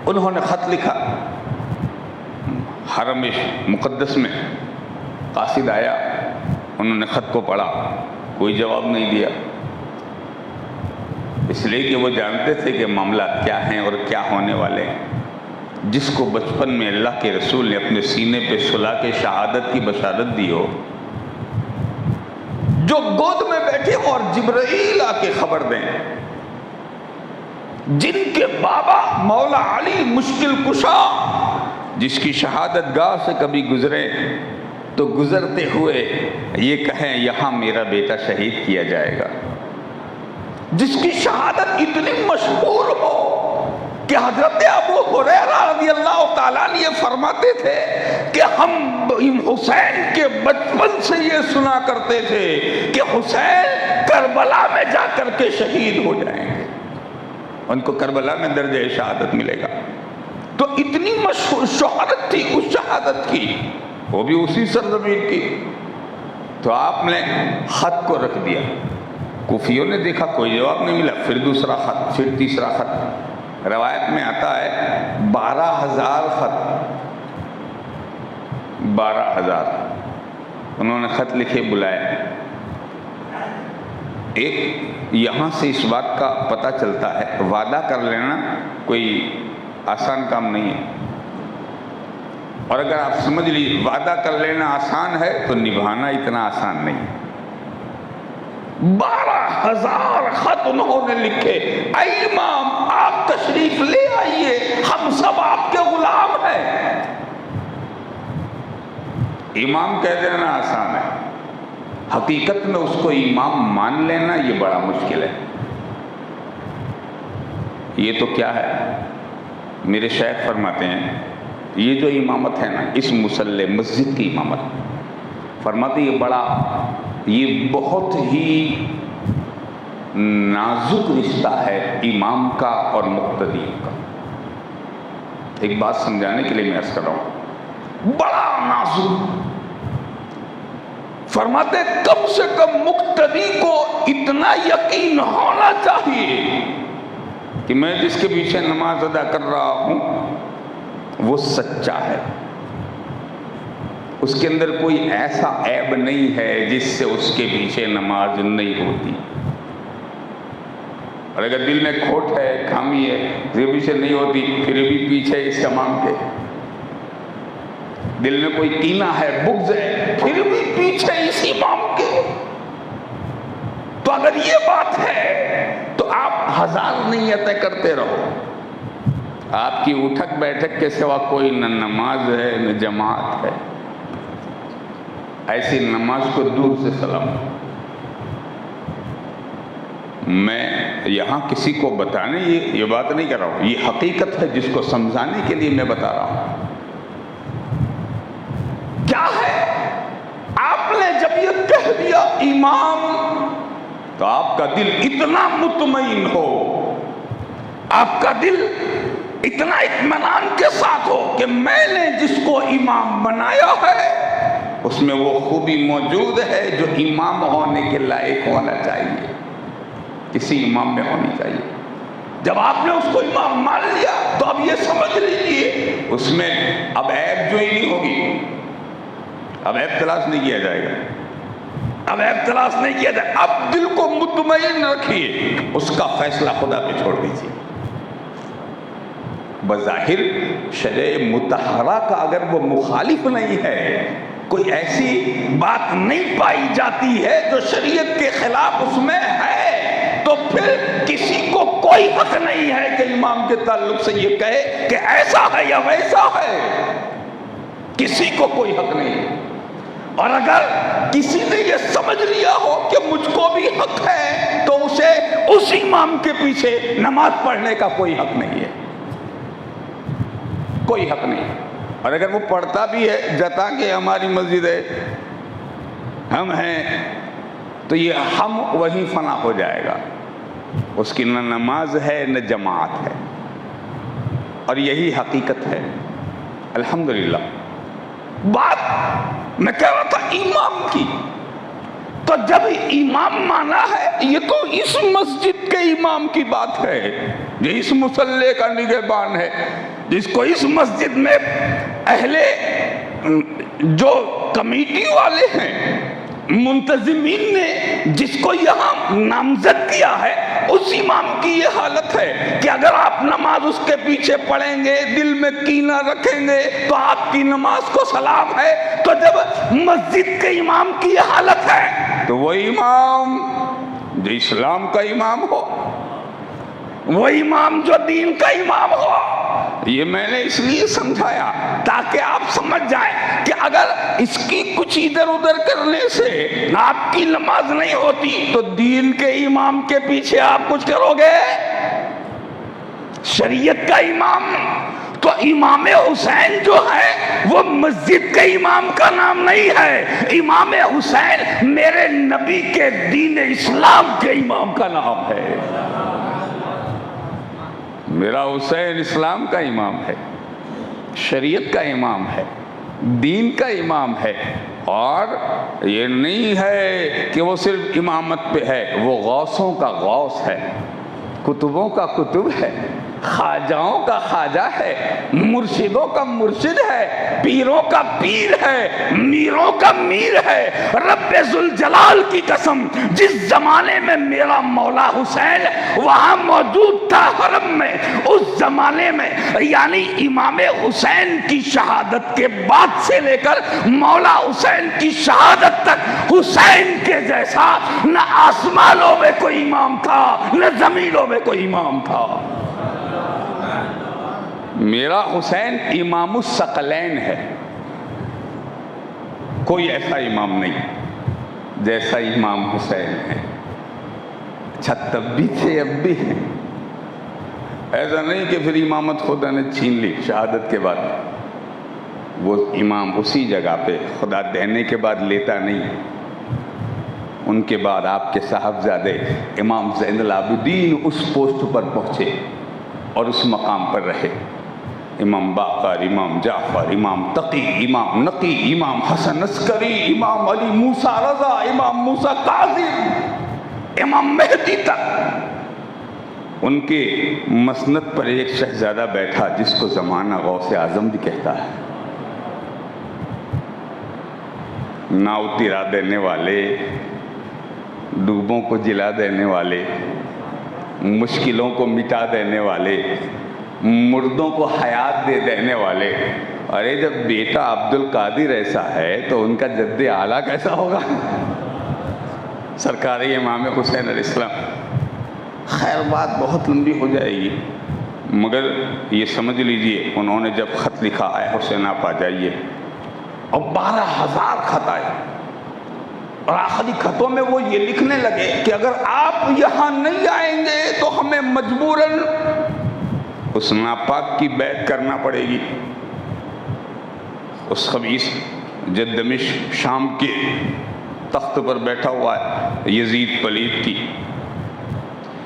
انہوں نے خط لکھا، حرم مقدس میں قاصد آیا، انہوں نے خط کو پڑھا، کوئی جواب نہیں دیا، اس لیے کہ وہ جانتے تھے کہ معاملات کیا ہیں اور کیا ہونے والے ہیں۔ جس کو بچپن میں اللہ کے رسول نے اپنے سینے پہ سلا کے شہادت کی بشارت دی ہو، جو گود میں بیٹھے اور جبرائیل آ کے خبر دیں، جن کے بابا مولا علی مشکل کشا جس کی شہادت گاہ سے کبھی گزرے تو گزرتے ہوئے یہ کہیں یہاں میرا بیٹا شہید کیا جائے گا، جس کی شہادت اتنی مشہور ہو کہ حضرت ابو ہریرہ رضی اللہ تعالیٰ عنہ یہ فرماتے تھے کہ ہم حسین کے بچپن سے یہ سنا کرتے تھے کہ حسین کربلا میں جا کر کے شہید ہو جائیں گے، ان کو کربلا میں درجہ شہادت ملے گا۔ تو اتنی مشہور شہرت تھی اس شہادت کی، وہ بھی اسی سرزمین کی۔ تو آپ نے خط کو رکھ دیا، کوفیوں نے دیکھا کوئی جواب نہیں ملا، پھر دوسرا خط، پھر تیسرا خط، روایت میں آتا ہے 12,000 خط، 12,000 انہوں نے خط لکھے، بلائے۔ ایک یہاں سے اس بات کا پتہ چلتا ہے وعدہ کر لینا کوئی آسان کام نہیں ہے، اور اگر آپ سمجھ لیجیے وعدہ کر لینا آسان ہے تو نبھانا اتنا آسان نہیں۔ 12,000 خط انہوں نے لکھے، اے امام آپ تشریف لے آئیے، ہم سب آپ کے غلام ہیں۔ امام کہہ دینا آسان ہے، حقیقت میں اس کو امام مان لینا یہ بڑا مشکل ہے۔ یہ تو کیا ہے، میرے شیخ فرماتے ہیں یہ جو امامت ہے نا، اس مصلی مسجد کی امامت، فرماتے یہ بہت ہی نازک رشتہ ہے امام کا اور مقتدی کا۔ ایک بات سمجھانے کے لیے میں عرض کر رہا ہوں، بڑا نازک۔ فرماتے کم سے کم مقتدی کو اتنا یقین ہونا چاہیے کہ میں جس کے پیچھے نماز ادا کر رہا ہوں وہ سچا ہے، اس کے اندر کوئی ایسا عیب نہیں ہے جس سے اس کے پیچھے نماز نہیں ہوتی، اور اگر دل میں کھوٹ ہے، خامی ہے، اس کے پیچھے نہیں ہوتی، پھر بھی پیچھے اس امام کے۔ دل میں کوئی کینہ ہے، بغض ہے، پھر بھی پیچھے اس امام کے۔ تو اگر یہ بات ہے تو آپ 1000 نیتیں کرتے رہو، آپ کی اٹھک بیٹھک کے سوا کوئی نہ نماز ہے نہ جماعت ہے، ایسی نماز کو دور سے سلام۔ میں یہاں کسی کو بتانے یہ بات نہیں کر رہا ہوں، یہ حقیقت ہے جس کو سمجھانے کے لیے میں بتا رہا ہوں۔ کیا ہے، آپ نے جب یہ کہہ دیا امام تو آپ کا دل اتنا مطمئن ہو، آپ کا دل اتنا اطمینان کے ساتھ ہو کہ میں نے جس کو امام بنایا ہے اس میں وہ خوبی موجود ہے جو امام ہونے کے لائق ہونا چاہیے، کسی امام میں ہونی چاہیے۔ جب آپ نے اس کو امام مان لیا تو اب یہ سمجھ لیجیے اس میں اب عیب جوئی نہیں ہوگی، اب عیب تلاش نہیں کیا جائے گا، اب عیب تلاش نہیں کیا جائے، اب دل کو مطمئن رکھیے، اس کا فیصلہ خدا پہ چھوڑ دیجیے۔ بظاہر شرع مطہرہ کا اگر وہ مخالف نہیں ہے، کوئی ایسی بات نہیں پائی جاتی ہے جو شریعت کے خلاف اس میں ہے، تو پھر کسی کو کوئی حق نہیں ہے کہ امام کے تعلق سے یہ کہے کہ ایسا ہے یا ویسا ہے، کسی کو کوئی حق نہیں ہے۔ اور اگر کسی نے یہ سمجھ لیا ہو کہ مجھ کو بھی حق ہے تو اسے اس امام کے پیچھے نماز پڑھنے کا کوئی حق نہیں ہے، کوئی حق نہیں۔ اور اگر وہ پڑھتا بھی ہے جتا کہ ہماری مسجد ہے، ہم ہیں، تو یہ ہم وہیں فنا ہو جائے گا، اس کی نہ نماز ہے نہ جماعت ہے، اور یہی حقیقت ہے۔ الحمدللہ بات میں کہہ رہا تھا امام کی، تو جب امام مانا ہے یہ تو اس مسجد کے امام کی بات ہے، جو اس مصلی کا نگہبان ہے، جس کو اس مسجد میں اہل جو کمیٹی والے ہیں، منتظمین نے جس کو یہاں نامزد کیا ہے، اس امام کی یہ حالت ہے کہ اگر آپ نماز اس کے پیچھے پڑھیں گے، دل میں کینہ رکھیں گے تو آپ کی نماز کو سلام ہے۔ تو جب مسجد کے امام کی یہ حالت ہے تو وہ امام جو اسلام کا امام ہو، وہ امام جو دین کا امام ہو، یہ میں نے اس لیے سمجھایا تاکہ آپ سمجھ جائیں کہ اگر اس کی کچھ ادھر ادھر کرنے سے آپ کی نماز نہیں ہوتی تو دین کے امام کے پیچھے آپ کچھ کرو گے۔ شریعت کا امام تو امام حسین جو ہے وہ مسجد کے امام کا نام نہیں ہے، امام حسین میرے نبی کے دین اسلام کے امام کا نام ہے۔ میرا حسین اسلام کا امام ہے، شریعت کا امام ہے، دین کا امام ہے، اور یہ نہیں ہے کہ وہ صرف امامت پہ ہے، وہ غوثوں کا غوث ہے، کتبوں کا کتب ہے، خواجاؤں کا خواجہ ہے، مرشدوں کا مرشد ہے، پیروں کا پیر ہے، میروں کا میر ہے۔ رب ذوالجلال کی قسم، جس زمانے میں میرا مولا حسین وہاں موجود تھا حرم میں، اس زمانے میں یعنی امام حسین کی شہادت کے بعد سے لے کر مولا حسین کی شہادت تک حسین کے جیسا نہ آسمانوں میں کوئی امام تھا نہ زمینوں میں کوئی امام تھا۔ میرا حسین امام الثقلین ہے، کوئی ایسا امام نہیں جیسا امام حسین ہے۔ اچھا تب بھی تھے اب بھی ہیں، ایسا نہیں کہ پھر امامت خدا نے چھین لی شہادت کے بعد، وہ امام اسی جگہ پہ خدا دینے کے بعد لیتا نہیں، ان کے بعد آپ کے صاحبزادے امام زین العابدین اس پوسٹ پر پہنچے اور اس مقام پر رہے، امام باقر، امام جعفر، امام تقی، امام نقی، امام حسن عسکری، امام علی موسیٰ رضا، امام موسیٰ کاظم، امام مہدی تک۔ ان کے مسند پر ایک شہزادہ بیٹھا جس کو زمانہ غوث اعظم بھی کہتا ہے، ناؤ ترا دینے والے، ڈوبوں کو جلا دینے والے، مشکلوں کو مٹا دینے والے، مردوں کو حیات دے دینے والے۔ ارے جب بیٹا عبد القادر ایسا ہے تو ان کا جد اعلیٰ کیسا ہوگا؟ سرکار امام حسین علیہ السلام۔ خیر بات بہت لمبی ہو جائے گی، مگر یہ سمجھ لیجئے انہوں نے جب خط لکھا اے حسین آپ آ جائیے، اور 12,000 خط آئے، اور آخری خطوں میں وہ یہ لکھنے لگے کہ اگر آپ یہاں نہیں آئیں گے تو ہمیں مجبوراً اس ناپاک کی بیعت کرنا پڑے گی۔ اس خبیث جو دمشق شام کے تخت پر بیٹھا ہوا ہے یزید پلید کی،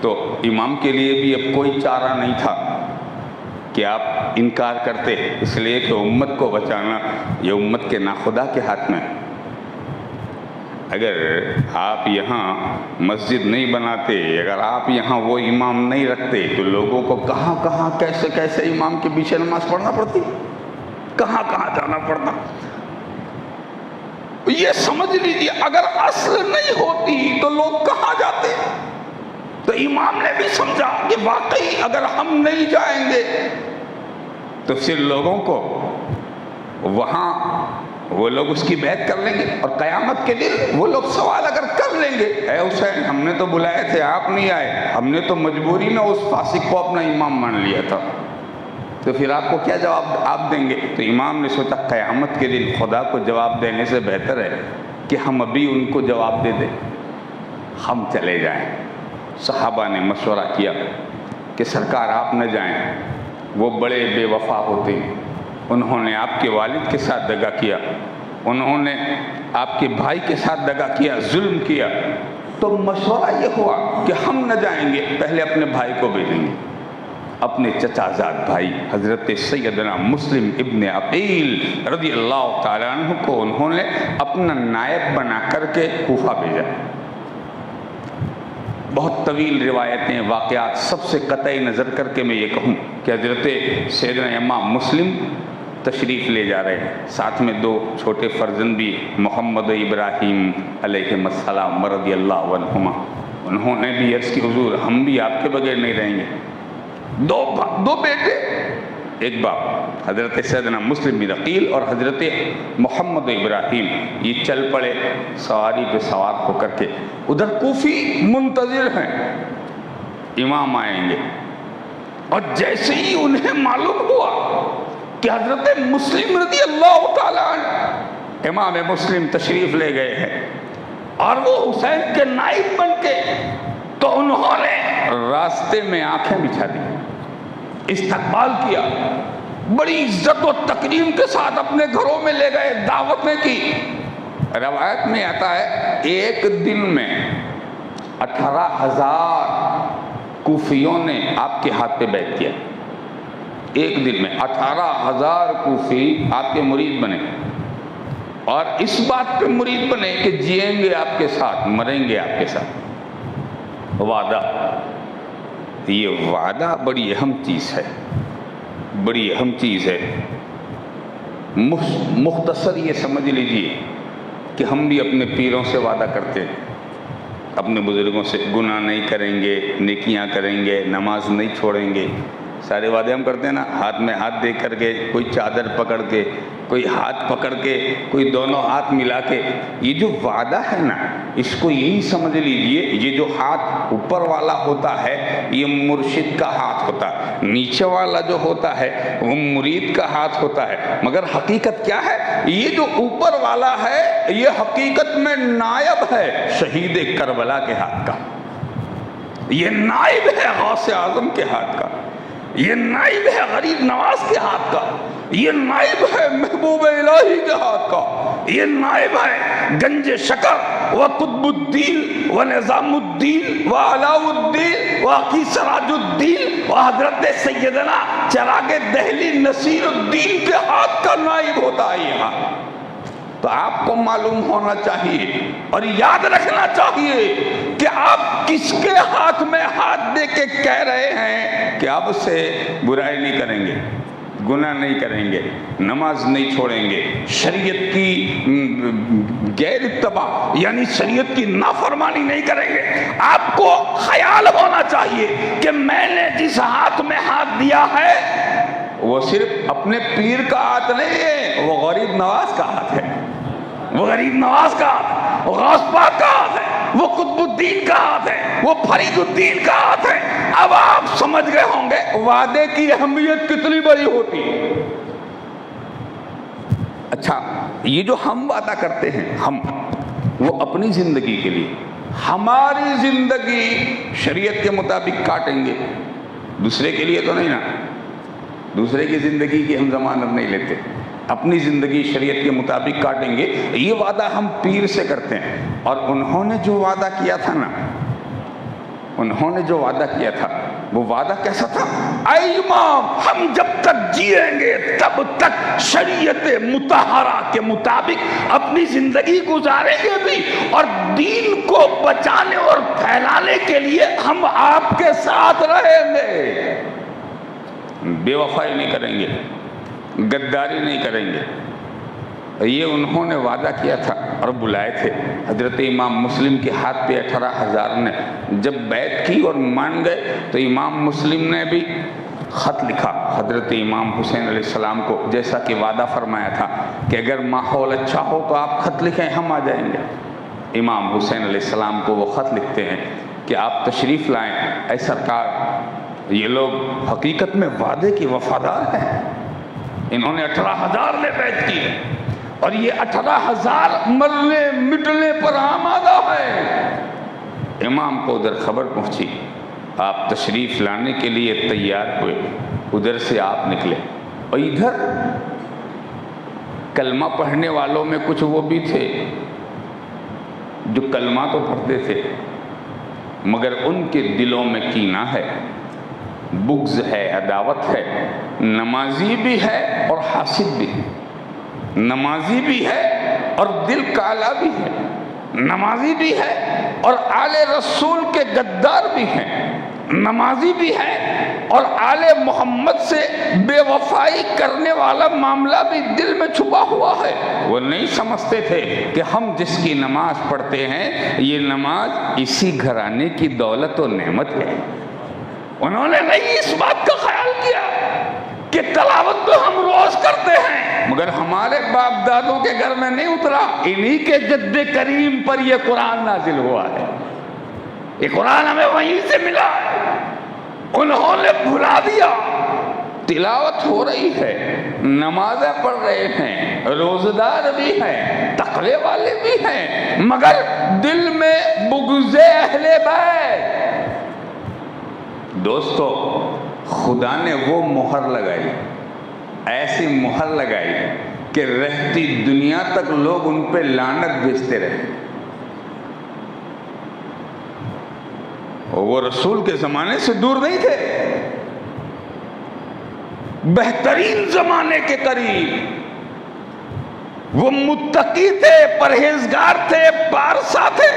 تو امام کے لیے بھی اب کوئی چارہ نہیں تھا کہ آپ انکار کرتے، اس لیے کہ امت کو بچانا یہ امت کے ناخدا کے ہاتھ میں۔ اگر آپ یہاں مسجد نہیں بناتے، اگر آپ یہاں وہ امام نہیں رکھتے، تو لوگوں کو کہاں کہاں کیسے کیسے امام کے پیچھے نماز پڑھنا پڑتی، کہاں کہاں جانا پڑتا۔ یہ سمجھ لیجیے اگر اصل نہیں ہوتی تو لوگ کہاں جاتے؟ تو امام نے بھی سمجھا کہ واقعی اگر ہم نہیں جائیں گے تو پھر لوگوں کو وہاں وہ لوگ اس کی بیعت کر لیں گے، اور قیامت کے دن وہ لوگ سوال اگر کر لیں گے، اے حسین ہم نے تو بلائے تھے آپ نہیں آئے، ہم نے تو مجبوری میں اس فاسق کو اپنا امام مان لیا تھا، تو پھر آپ کو کیا جواب آپ دیں گے؟ تو امام نے سوچا قیامت کے دن خدا کو جواب دینے سے بہتر ہے کہ ہم ابھی ان کو جواب دے دیں، ہم چلے جائیں۔ صحابہ نے مشورہ کیا کہ سرکار آپ نہ جائیں، وہ بڑے بے وفا ہوتے ہیں، انہوں نے آپ کے والد کے ساتھ دغا کیا، انہوں نے آپ کے بھائی کے ساتھ دغا کیا، ظلم کیا، تو مشورہ یہ ہوا کہ ہم نہ جائیں گے، پہلے اپنے بھائی کو بھیجیں گے، اپنے چچا زاد بھائی حضرت سیدنا مسلم ابن عقیل رضی اللہ تعالیٰ عنہ کو انہوں نے اپنا نائب بنا کر کے کوفہ بھیجا۔ بہت طویل روایتیں، واقعات، سب سے قطعی نظر کر کے میں یہ کہوں کہ حضرت سیدنا امام مسلم تشریف لے جا رہے ہیں، ساتھ میں دو چھوٹے فرزند بھی، محمد و ابراہیم علیہم السلام رضی اللہ عنہما، انہوں نے بھی عرض کی حضور ہم بھی آپ کے بغیر نہیں رہیں گے۔ دو بیٹے ایک باپ، حضرت سیدنا مسلم بن عقیل اور حضرت محمد ابراہیم، یہ چل پڑے سواری پہ سوار ہو کر کے، ادھر کوفی منتظر ہیں امام آئیں گے، اور جیسے ہی انہیں معلوم ہوا کہ حضرت مسلم رضی اللہ تعالیٰ عنہ امام مسلم تشریف لے گئے ہیں اور وہ حسین کے نائب بن کے، تو انہوں نے راستے میں آنکھیں بچھا دی، استقبال کیا، بڑی عزت و تکریم کے ساتھ اپنے گھروں میں لے گئے، دعوتیں کی۔ روایت میں آتا ہے ایک دن میں 18,000 کوفیوں نے آپ کے ہاتھ پہ بیعت کیا، ایک دن میں 18,000 کوفی آپ کے مرید بنے، اور اس بات پہ مرید بنے کہ جئیں گے آپ کے ساتھ، مریں گے آپ کے ساتھ۔ وعدہ، یہ وعدہ بڑی اہم چیز ہے، بڑی اہم چیز ہے۔ مختصر یہ سمجھ لیجئے کہ ہم بھی اپنے پیروں سے وعدہ کرتے ہیں، اپنے بزرگوں سے گناہ نہیں کریں گے، نیکیاں کریں گے، نماز نہیں چھوڑیں گے، سارے وعدے ہم کرتے ہیں نا، ہاتھ میں ہاتھ دے کر کے، کوئی چادر پکڑ کے، کوئی ہاتھ پکڑ کے، کوئی دونوں ہاتھ ملا کے۔ یہ جو وعدہ ہے نا، اس کو یہی سمجھ لیجئے، یہ جو ہاتھ اوپر والا ہوتا ہے یہ مرشد کا ہاتھ ہوتا ہے، نیچے والا جو ہوتا ہے وہ مرید کا ہاتھ ہوتا ہے، مگر حقیقت کیا ہے؟ یہ جو اوپر والا ہے یہ حقیقت میں نائب ہے شہید کربلا کے ہاتھ کا، یہ نائب ہے غوث اعظم کے ہاتھ کا، یہ نائب ہے غریب نواز کے ہاتھ کا، یہ نائب ہے محبوب الہی کے ہاتھ کا، یہ نائب ہے گنج شکر و قطب الدین و نظام الدین و علاء الدین و عقی سراج الدین و حضرت سیدنا چراغ دہلی نصیر الدین کے ہاتھ کا نائب ہوتا ہے یہاں۔ تو آپ کو معلوم ہونا چاہیے اور یاد رکھنا چاہیے کہ آپ کس کے ہاتھ میں ہاتھ دے کے کہہ رہے ہیں کہ اب سے برائی نہیں کریں گے، گناہ نہیں کریں گے، نماز نہیں چھوڑیں گے، شریعت کی غیر اتباع یعنی شریعت کی نافرمانی نہیں کریں گے۔ آپ کو خیال ہونا چاہیے کہ میں نے جس ہاتھ میں ہاتھ دیا ہے وہ صرف اپنے پیر کا ہاتھ نہیں ہے، وہ غریب نواز کا ہاتھ ہے، وہ غریب نواز کا ہاتھ ہے، وہ غوث پاک کا ہاتھ ہے، وہ قطب الدین کا ہاتھ ہے، وہ فرید الدین کا ہاتھ ہے۔ اب آپ سمجھ گئے ہوں گے وعدے کی اہمیت کتنی بڑی ہوتی ہے۔ اچھا، یہ جو ہم وعدہ کرتے ہیں ہم، وہ اپنی زندگی کے لیے، ہماری زندگی شریعت کے مطابق کاٹیں گے، دوسرے کے لیے تو نہیں نا، دوسرے کی زندگی کی ہم ضمانت نہیں لیتے، اپنی زندگی شریعت کے مطابق کاٹیں گے۔ یہ وعدہ ہم پیر سے کرتے ہیں، اور انہوں نے جو وعدہ کیا تھا نا، انہوں نے جو وعدہ کیا تھا وہ وعدہ کیسا تھا؟ اے امام، ہم جب تک جیئیں گے تب تک شریعت مطہرہ کے مطابق اپنی زندگی گزاریں گے بھی، اور دین کو بچانے اور پھیلانے کے لیے ہم آپ کے ساتھ رہیں گے، بے وفائی نہیں کریں گے، غداری نہیں کریں گے۔ یہ انہوں نے وعدہ کیا تھا اور بلائے تھے۔ حضرت امام مسلم کے ہاتھ پہ 18,000 نے جب بیعت کی اور مان گئے تو امام مسلم نے بھی خط لکھا حضرت امام حسین علیہ السلام کو، جیسا کہ وعدہ فرمایا تھا کہ اگر ماحول اچھا ہو تو آپ خط لکھیں، ہم آ جائیں گے۔ امام حسین علیہ السلام کو وہ خط لکھتے ہیں کہ آپ تشریف لائیں، اے سرکار یہ لوگ حقیقت میں وعدے کے وفادار ہیں، انہوں نے 18,000 نے بیعت کی ہے اور یہ 18,000 مرنے مٹنے پر آمادہ ہے۔ امام کو ادھر خبر پہنچی، آپ تشریف لانے کے لیے تیار ہوئے، ادھر سے آپ نکلے، اور ادھر کلمہ پڑھنے والوں میں کچھ وہ بھی تھے جو کلمہ تو پڑھتے تھے مگر ان کے دلوں میں کینہ ہے، بغض ہے، عداوت ہے، نمازی بھی ہے اور حاسد بھی، نمازی بھی ہے اور دل کالا بھی ہے، نمازی بھی ہے اور آل رسول کے غدار بھی ہیں، نمازی بھی ہے اور آل محمد سے بے وفائی کرنے والا معاملہ بھی دل میں چھپا ہوا ہے۔ وہ نہیں سمجھتے تھے کہ ہم جس کی نماز پڑھتے ہیں یہ نماز اسی گھرانے کی دولت و نعمت ہے۔ انہوں نے نہیں اس بات کا خیال کیا کہ تلاوت تو ہم روز کرتے ہیں مگر ہمارے باپ دادوں کے گھر میں نہیں اترا، انہی کے جد کریم پر یہ قرآن نازل ہوا ہے، یہ قرآن ہمیں وہیں سے ملا ہے۔ انہوں نے بھلا دیا، تلاوت ہو رہی ہے، نمازیں پڑھ رہے ہیں، روزدار بھی ہیں، تقوی والے بھی ہیں، مگر دل میں بغض اہل بیت۔ دوستو، خدا نے وہ مہر لگائی، ایسی مہر لگائی کہ رہتی دنیا تک لوگ ان پہ لعنت بھیجتے رہے۔ وہ رسول کے زمانے سے دور نہیں تھے، بہترین زمانے کے قریب، وہ متقی تھے، پرہیزگار تھے، پارسا تھے،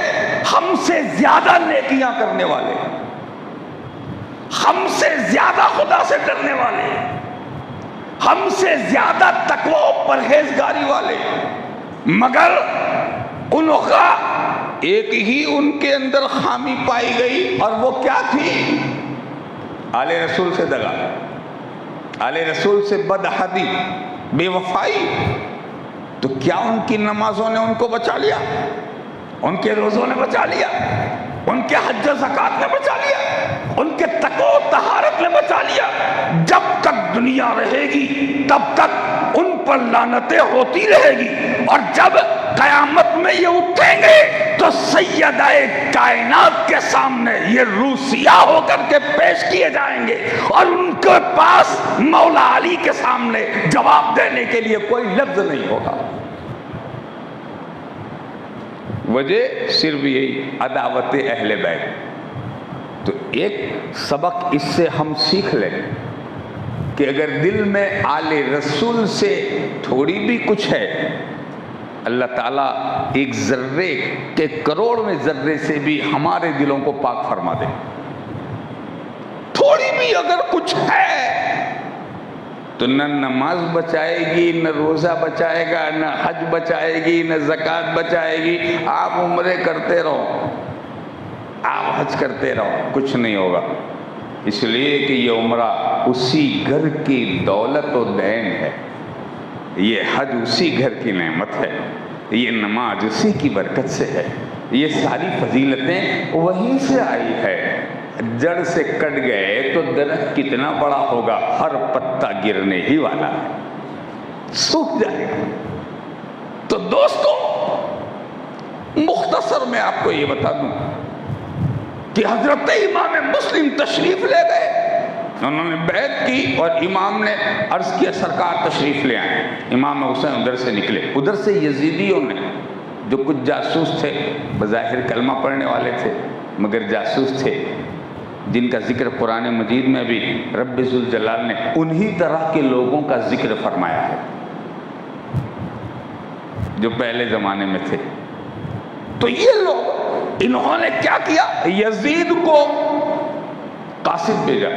ہم سے زیادہ نیکیاں کرنے والے، ہم سے زیادہ خدا سے ڈرنے والے، ہم سے زیادہ تقوی و پرہیزگاری والے، مگر ان کا ایک ہی ان کے اندر خامی پائی گئی، اور وہ کیا تھی؟ آل رسول سے دغا، آل رسول سے بدعہدی، بے وفائی۔ تو کیا ان کی نمازوں نے ان کو بچا لیا؟ ان کے روزوں نے بچا لیا؟ ان کے حج و زکوٰۃ نے بچا لیا؟ ان کے تقوی و طہارت نے بچا لیا؟ جب تک دنیا رہے گی تب تک ان پر لعنتیں ہوتی رہے گی، اور جب قیامت میں یہ اٹھیں گے تو سیدہ کائنات کے سامنے یہ روسیہ ہو کر کے پیش کیے جائیں گے، اور ان کے پاس مولا علی کے سامنے جواب دینے کے لیے کوئی لفظ نہیں ہوگا۔ وجہ صرف یہی، عداوت اہل بیت۔ تو ایک سبق اس سے ہم سیکھ لیں کہ اگر دل میں آل رسول سے تھوڑی بھی کچھ ہے، اللہ تعالیٰ ایک ذرے کے کروڑویں ذرے سے بھی ہمارے دلوں کو پاک فرما دے۔ تھوڑی بھی اگر کچھ ہے تو نہ نماز بچائے گی، نہ روزہ بچائے گا، نہ حج بچائے گی، نہ زکوٰۃ بچائے گی۔ آپ عمرے کرتے رہو، آپ حج کرتے رہو، کچھ نہیں ہوگا، اس لیے کہ یہ عمرہ اسی گھر کی دولت و دین ہے، یہ حج اسی گھر کی نعمت ہے، یہ نماز اسی کی برکت سے ہے، یہ ساری فضیلتیں وہیں سے آئی ہے۔ جڑ سے کٹ گئے تو درخت کتنا بڑا ہوگا، ہر پتا گرنے ہی والا ہے، سوکھ جائے گا۔ تو دوستو، مختصر میں آپ کو یہ بتا دوں کہ حضرت امام مسلم تشریف لے گئے، انہوں نے بیعت کی اور امام نے عرض کیا سرکار تشریف لے آئیں۔ امام حسین ادھر سے نکلے، ادھر سے یزیدیوں نے جو کچھ جاسوس تھے، بظاہر کلمہ پڑھنے والے تھے مگر جاسوس تھے، جن کا ذکر قرآن مجید میں بھی رب ذوالجلال نے انہی طرح کے لوگوں کا ذکر فرمایا ہے جو پہلے زمانے میں تھے۔ تو یہ لوگ، انہوں نے کیا کیا؟ یزید کو قاصد بھیجا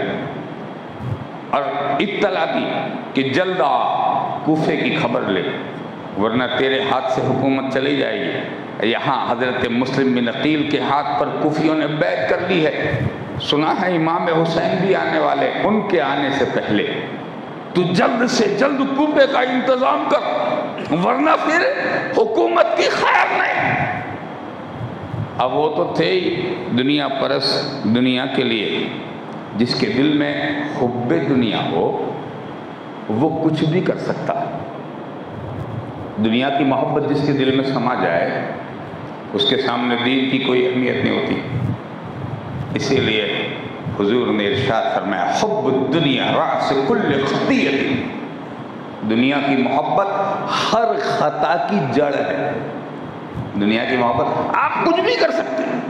اور اطلاع دی کہ جلد آ، کوفے کی خبر لے، ورنہ تیرے ہاتھ سے حکومت چلی جائے گی۔ یہاں حضرت مسلم بن عقیل کے ہاتھ پر کوفیوں نے بیعت کر لی ہے، سنا ہے امام حسین بھی آنے والے، ان کے آنے سے پہلے تو جلد سے جلد کوفے کا انتظام کر، ورنہ پھر حکومت کی خیر نہیں۔ اب وہ تو تھے ہی دنیا پرست، دنیا کے لیے، جس کے دل میں حب دنیا ہو وہ کچھ بھی کر سکتا ہے۔ دنیا کی محبت جس کے دل میں سما جائے اس کے سامنے دین کی کوئی اہمیت نہیں ہوتی۔ اسی لیے حضور نے ارشاد فرمایا حب الدنیا رأس کل خطیئۃ، دنیا کی محبت ہر خطا کی جڑ ہے۔ دنیا کی محبت آپ کچھ بھی کر سکتے ہیں،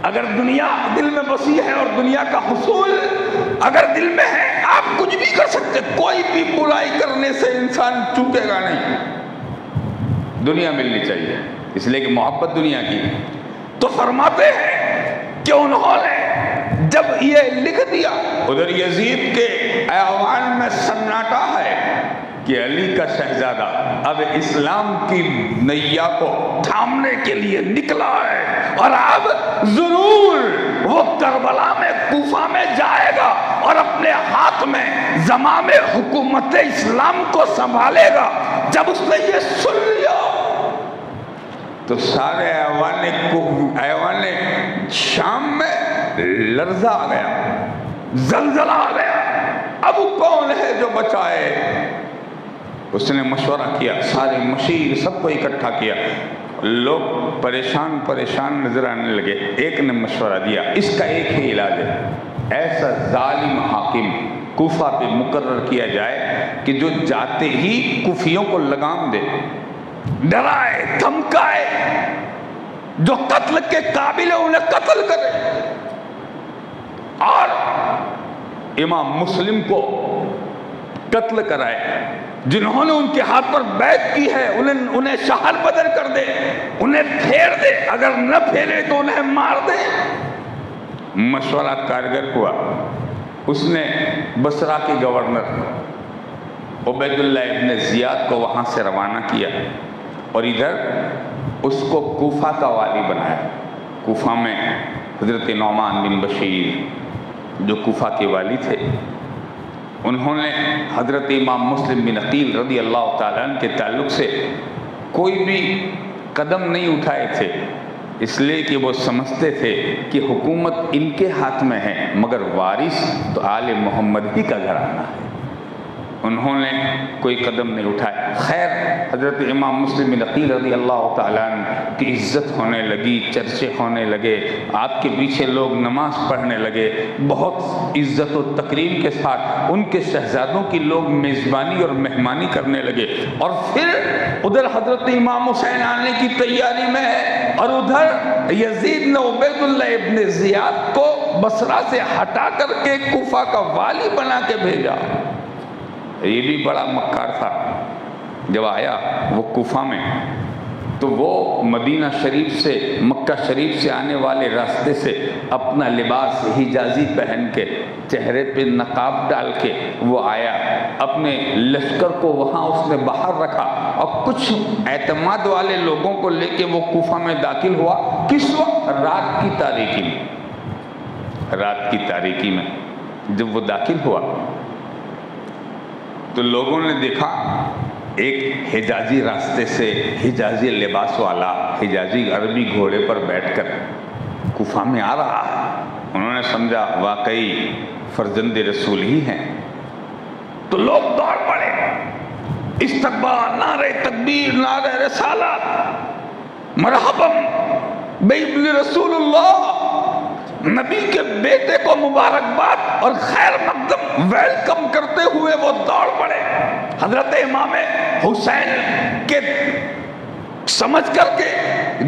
اگر دنیا دل میں بسی ہے اور دنیا کا حصول اگر دل میں ہے آپ کچھ بھی کر سکتے، کوئی بھی برائی کرنے سے انسان چوکے گا نہیں۔ دنیا ملنی چاہیے، اس لیے کہ محبت دنیا کی۔ تو فرماتے ہیں کہ انہوں نے جب یہ لکھ دیا، ادھر یزید کے ایوان میں سناٹا ہے کہ علی کا شہزادہ اب اسلام کی نیا کو تھامنے کے لیے نکلا ہے اور اب ضرور وہ کربلا میں، کوفہ میں جائے گا اور اپنے ہاتھ میں زمام حکومت اسلام کو سنبھالے گا۔ جب اس نے یہ سن لیا تو سارے ایوان شام میں لرزہ آ گیا، زلزلہ آ گیا۔ اب کون ہے جو بچائے؟ اس نے مشورہ کیا، سارے مشیر سب کو اکٹھا کیا، لوگ پریشان نظر آنے لگے۔ ایک نے مشورہ دیا اس کا ایک ہی علاج ہے، ایسا ظالم حاکم کوفہ پہ مقرر کیا جائے کہ جو جاتے ہی کوفیوں کو لگام دے، ڈرائے دھمکائے، جو قتل کے قابل ہے انہیں قتل کرے، اور امام مسلم کو قتل کرائے۔ جنہوں نے ان کے ہاتھ پر بیعت کی ہے انہیں شہر بدر کر دے، انہیں پھیر دے، اگر نہ پھیرے تو انہیں مار دے۔ مشورہ کارگر ہوا۔ اس نے بصرہ کے گورنر عبید اللہ ابن زیاد کو وہاں سے روانہ کیا اور ادھر اس کو کوفہ کا والی بنایا۔ کوفہ میں حضرت نعمان بن بشیر جو کوفہ کے والی تھے، انہوں نے حضرت امام مسلم بن عقیل رضی اللہ تعالیٰ عنہ کے تعلق سے کوئی بھی قدم نہیں اٹھائے تھے، اس لیے کہ وہ سمجھتے تھے کہ حکومت ان کے ہاتھ میں ہے مگر وارث تو آل محمد ہی کا گھرانہ ہے۔ انہوں نے کوئی قدم نہیں اٹھائے۔ خیر حضرت امام مسلم بن عقیل رضی اللہ تعالیٰ عنہ کی عزت ہونے لگی، چرچے ہونے لگے، آپ کے پیچھے لوگ نماز پڑھنے لگے، بہت عزت و تکریم کے ساتھ ان کے شہزادوں کی لوگ میزبانی اور مہمانی کرنے لگے۔ اور پھر ادھر حضرت امام حسین آنے کی تیاری میں ہے اور ادھر یزید نے عبید اللہ ابن زیاد کو بصرہ سے ہٹا کر کے کوفہ کا والی بنا کے بھیجا۔ یہ بھی بڑا مکار تھا۔ جب آیا وہ کوفہ میں تو وہ مدینہ شریف سے، مکہ شریف سے آنے والے راستے سے اپنا لباس حجازی پہن کے، چہرے پہ نقاب ڈال کے وہ آیا۔ اپنے لشکر کو وہاں اس نے باہر رکھا اور کچھ اعتماد والے لوگوں کو لے کے وہ کوفہ میں داخل ہوا۔ کس وقت؟ رات کی تاریکی میں۔ رات کی تاریکی میں جب وہ داخل ہوا تو لوگوں نے دیکھا ایک حجازی راستے سے، حجازی لباس والا، حجازی عربی گھوڑے پر بیٹھ کر کوفہ میں آ رہا ہے۔ انہوں نے سمجھا واقعی فرزند رسول ہی ہیں، تو لوگ دوڑ پڑے، استقبال، نعرہ تکبیر، نعرہ رسالت، مرحباً بابن رسول اللہ، نبی کے بیٹے کو مبارکباد اور خیر مقدم ویلکم کرتے ہوئے وہ دوڑ پڑے۔ حضرت امام حسین کے سمجھ کر کے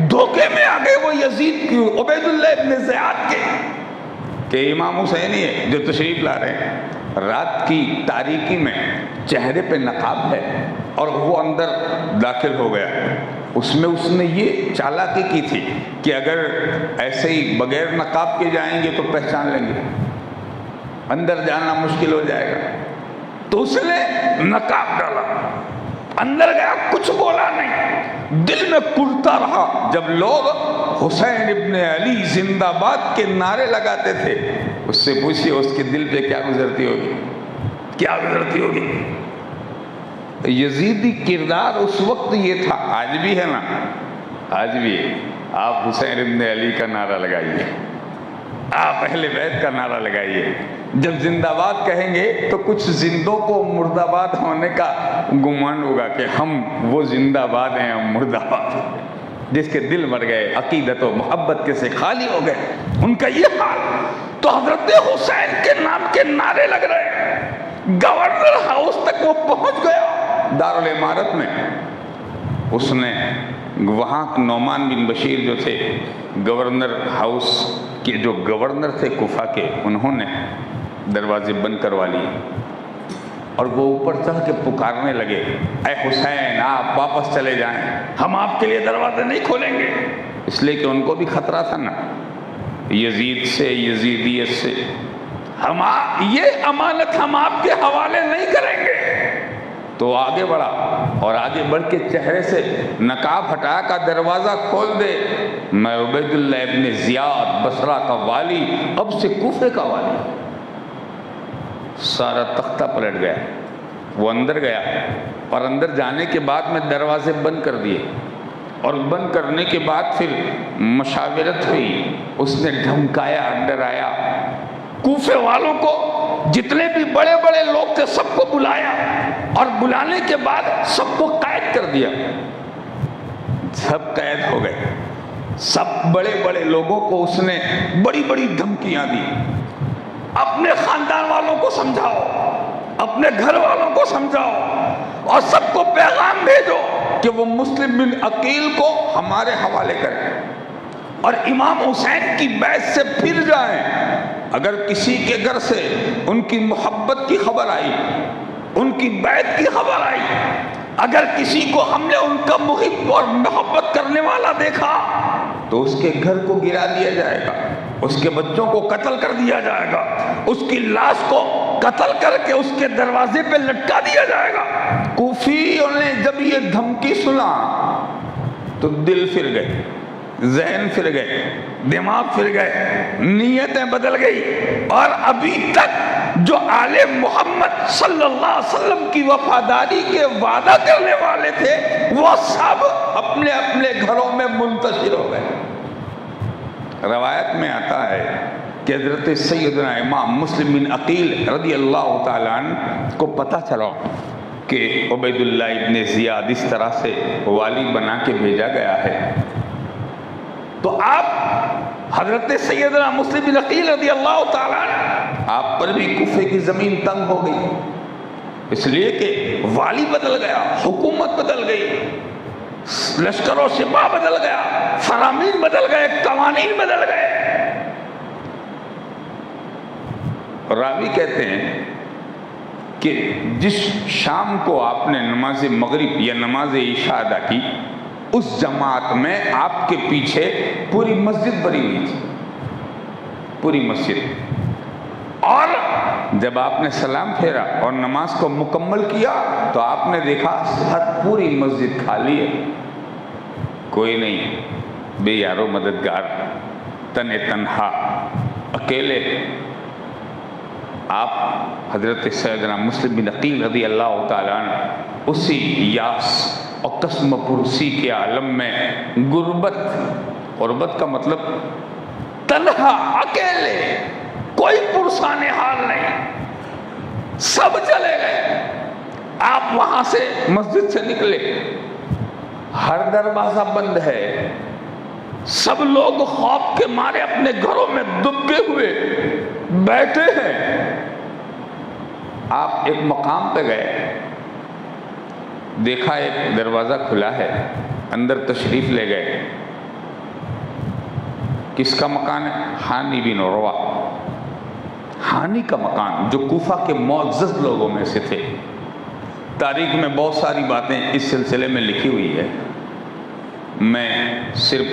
دھوکے میں آ گئے وہ یزید کی عبید اللہ ابن زیاد کے کہ امام حسین ہی ہے جو تشریف لا رہے ہیں۔ رات کی تاریکی میں چہرے پہ نقاب ہے اور وہ اندر داخل ہو گیا۔ اس نے یہ چالاکی کی تھی کہ اگر ایسے ہی بغیر نقاب کے جائیں گے تو پہچان لیں گے، اندر جانا مشکل ہو جائے گا، تو اس نے نقاب ڈالا، اندر گیا، کچھ بولا نہیں، دل میں کڑتا رہا۔ جب لوگ حسین ابن علی زندہ باد کے نعرے لگاتے تھے، اس سے پوچھئے اس کے دل پہ کیا گزرتی ہوگی، کیا گزرتی ہوگی۔ یزیدی کردار اس وقت یہ تھا، آج بھی ہے نا، آج بھی ہے۔ آپ حسین ابن علی کا نعرہ لگائیے، آپ اہل بیت کا نعرہ لگائیے، جب زندہ باد کہیں گے تو کچھ زندوں کو مرد آباد ہونے کا گمان ہوگا کہ ہم وہ زندہ باد ہیں، ہم مرد آباد ہیں۔ جس کے دل مر گئے، عقیدت و محبت کے سے خالی ہو گئے، ان کا یہ حال۔ تو حضرت حسین کے نام کے نعرے لگ رہے، گورنر ہاؤس تک وہ پہنچ گیا دارالامارت میں۔ اس نے وہاں نعمان بن بشیر جو تھے گورنر ہاؤس کے جو گورنر تھے کوفہ کے، انہوں نے دروازے بند کروا لیے اور وہ اوپر چڑھ کے پکارنے لگے، اے حسین آپ واپس چلے جائیں، ہم آپ کے لیے دروازے نہیں کھولیں گے۔ اس لیے کہ ان کو بھی خطرہ تھا نا یزید سے، یزیدیت سے، یہ امانت ہم آپ کے حوالے نہیں کریں گے۔ تو آگے بڑھا اور آگے بڑھ کے چہرے سے نقاب ہٹا کا دروازہ کھول دے، میں عبید اللہ ابن زیاد بصرہ کا والی، اب سے کوفے کا والی۔ سارا تختہ پلٹ گیا، وہ اندر گیا اور اندر جانے کے بعد میں دروازے بند کر دیے، اور بند کرنے کے بعد پھر مشاورت ہوئی، اس نے دھمکایا، ڈرایا، کوفے والوں کو جتنے بھی بڑے بڑے لوگ تھے سب کو بلایا، اور بلانے کے بعد سب کو قید کر دیا، سب قید ہو گئے، سب بڑے بڑے لوگوں کو اس نے بڑی بڑی دھمکیاں دی، اپنے خاندان والوں کو سمجھاؤ، اپنے گھر والوں کو سمجھاؤ، اور سب کو پیغام بھیجو کہ وہ مسلم بن عقیل کو ہمارے حوالے کریں اور امام حسین کی بیعت سے پھر جائیں۔ اگر کسی کے گھر سے ان کی محبت کی خبر آئی، ان کی بیعت کی خبر آئی، اگر کسی کو ہم نے ان کا محب اور محبت کرنے والا دیکھا تو اس کے گھر کو گرا دیا جائے گا، اس کے بچوں کو قتل کر دیا جائے گا، اس کی لاش کو قتل کر کے اس کے دروازے پہ لٹکا دیا جائے گا۔ کوفیوں نے جب یہ دھمکی سنا تو دل پھر گئے، ذہن پھر گئے، دماغ پھر گئے، نیتیں بدل گئی، اور ابھی تک جو آل محمد صلی اللہ علیہ وسلم کی وفاداری کے وعدہ کرنے والے تھے وہ سب اپنے اپنے گھروں میں منتشر ہو گئے۔ روایت میں آتا ہے کہ حضرت سیدنا امام مسلم بن عقیل رضی اللہ تعالیٰ عنہ کو پتہ چلا کہ عبید اللہ ابن زیاد اس طرح سے والی بنا کے بھیجا گیا ہے، تو آپ حضرت سیدنا مسلم بن عقیل رضی اللہ تعالیٰ عنہ آپ پر بھی کوفے کی زمین تنگ ہو گئی، اس لیے کہ والی بدل گیا، حکومت بدل گئی، لشکر و سپاہ بدل گیا، فرامین بدل گئے، قوانین بدل گئے۔ راوی کہتے ہیں کہ جس شام کو آپ نے نماز مغرب یا نماز عشاء ادا کی، اس جماعت میں آپ کے پیچھے پوری مسجد بھری ہوئی تھی، پوری مسجد، اور جب آپ نے سلام پھیرا اور نماز کو مکمل کیا تو آپ نے دیکھا پوری مسجد خالی ہے، کوئی نہیں، بے یارو مددگار، تنہا، اکیلے۔ آپ حضرت سیدنا مسلم بن عقیل رضی اللہ تعالیٰ عنہ اسی یاس اور قسم پرسی کے عالم میں غربت کا مطلب تنہا، اکیلے، کوئی پرسان حال نہیں، سب چلے گئے، آپ وہاں سے مسجد سے نکلے، ہر دروازہ بند ہے، سب لوگ خوف کے مارے اپنے گھروں میں دبکے ہوئے بیٹھے ہیں۔ آپ ایک مقام پہ گئے، دیکھا ایک دروازہ کھلا ہے، اندر تشریف لے گئے. کس کا مکان ہے؟ حانی بن عروہ. حانی کا مکان جو کوفہ کے معزز لوگوں میں سے تھے. تاریخ میں بہت ساری باتیں اس سلسلے میں لکھی ہوئی ہے. میں صرف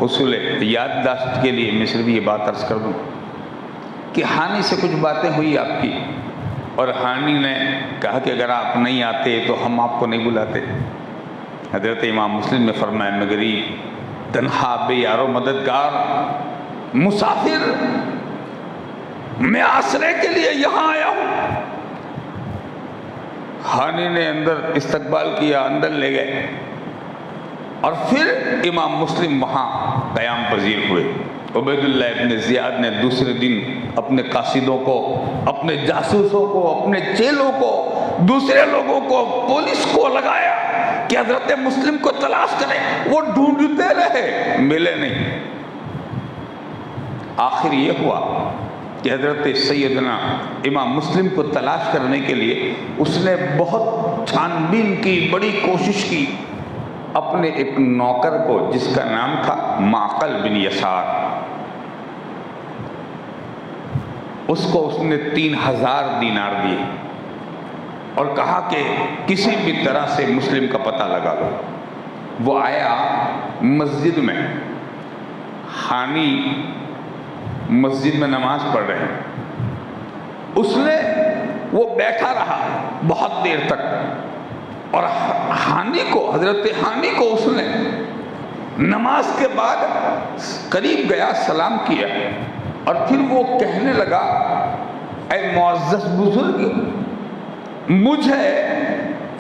حصول یادداشت کے لیے میں صرف یہ بات عرض کر دوں کہ حانی سے کچھ باتیں ہوئی آپ کی، اور حانی نے کہا کہ اگر آپ نہیں آتے تو ہم آپ کو نہیں بلاتے. حضرت امام مسلم نے فرمایا میں غریب، تنہا، بے یار و مددگار، مسافر، میں آسرے کے لیے یہاں آیا ہوں. حانی نے اندر استقبال کیا، اندر لے گئے، اور پھر امام مسلم وہاں قیام پذیر ہوئے. عبید اللہ ابن زیاد نے دوسرے دن اپنے قاصدوں کو، اپنے جاسوسوں کو، اپنے چیلوں کو، دوسرے لوگوں کو، پولیس کو لگایا کہ حضرت مسلم کو تلاش کریں. وہ ڈھونڈتے رہے، ملے نہیں. آخر یہ ہوا کہ حضرت سیدنا امام مسلم کو تلاش کرنے کے لیے اس نے بہت چھان بین کی، بڑی کوشش کی. اپنے ایک نوکر کو جس کا نام تھا معقل بن یسار، اس کو اس نے 3000 دینار دیے اور کہا کہ کسی بھی طرح سے مسلم کا پتہ لگا لو. وہ آیا مسجد میں. حانی مسجد میں نماز پڑھ رہے ہیں. اس نے وہ بیٹھا رہا بہت دیر تک، اور حانی کو، حضرت حانی کو اس نے نماز کے بعد قریب گیا، سلام کیا، اور پھر وہ کہنے لگا اے معزز بزرگ، مجھے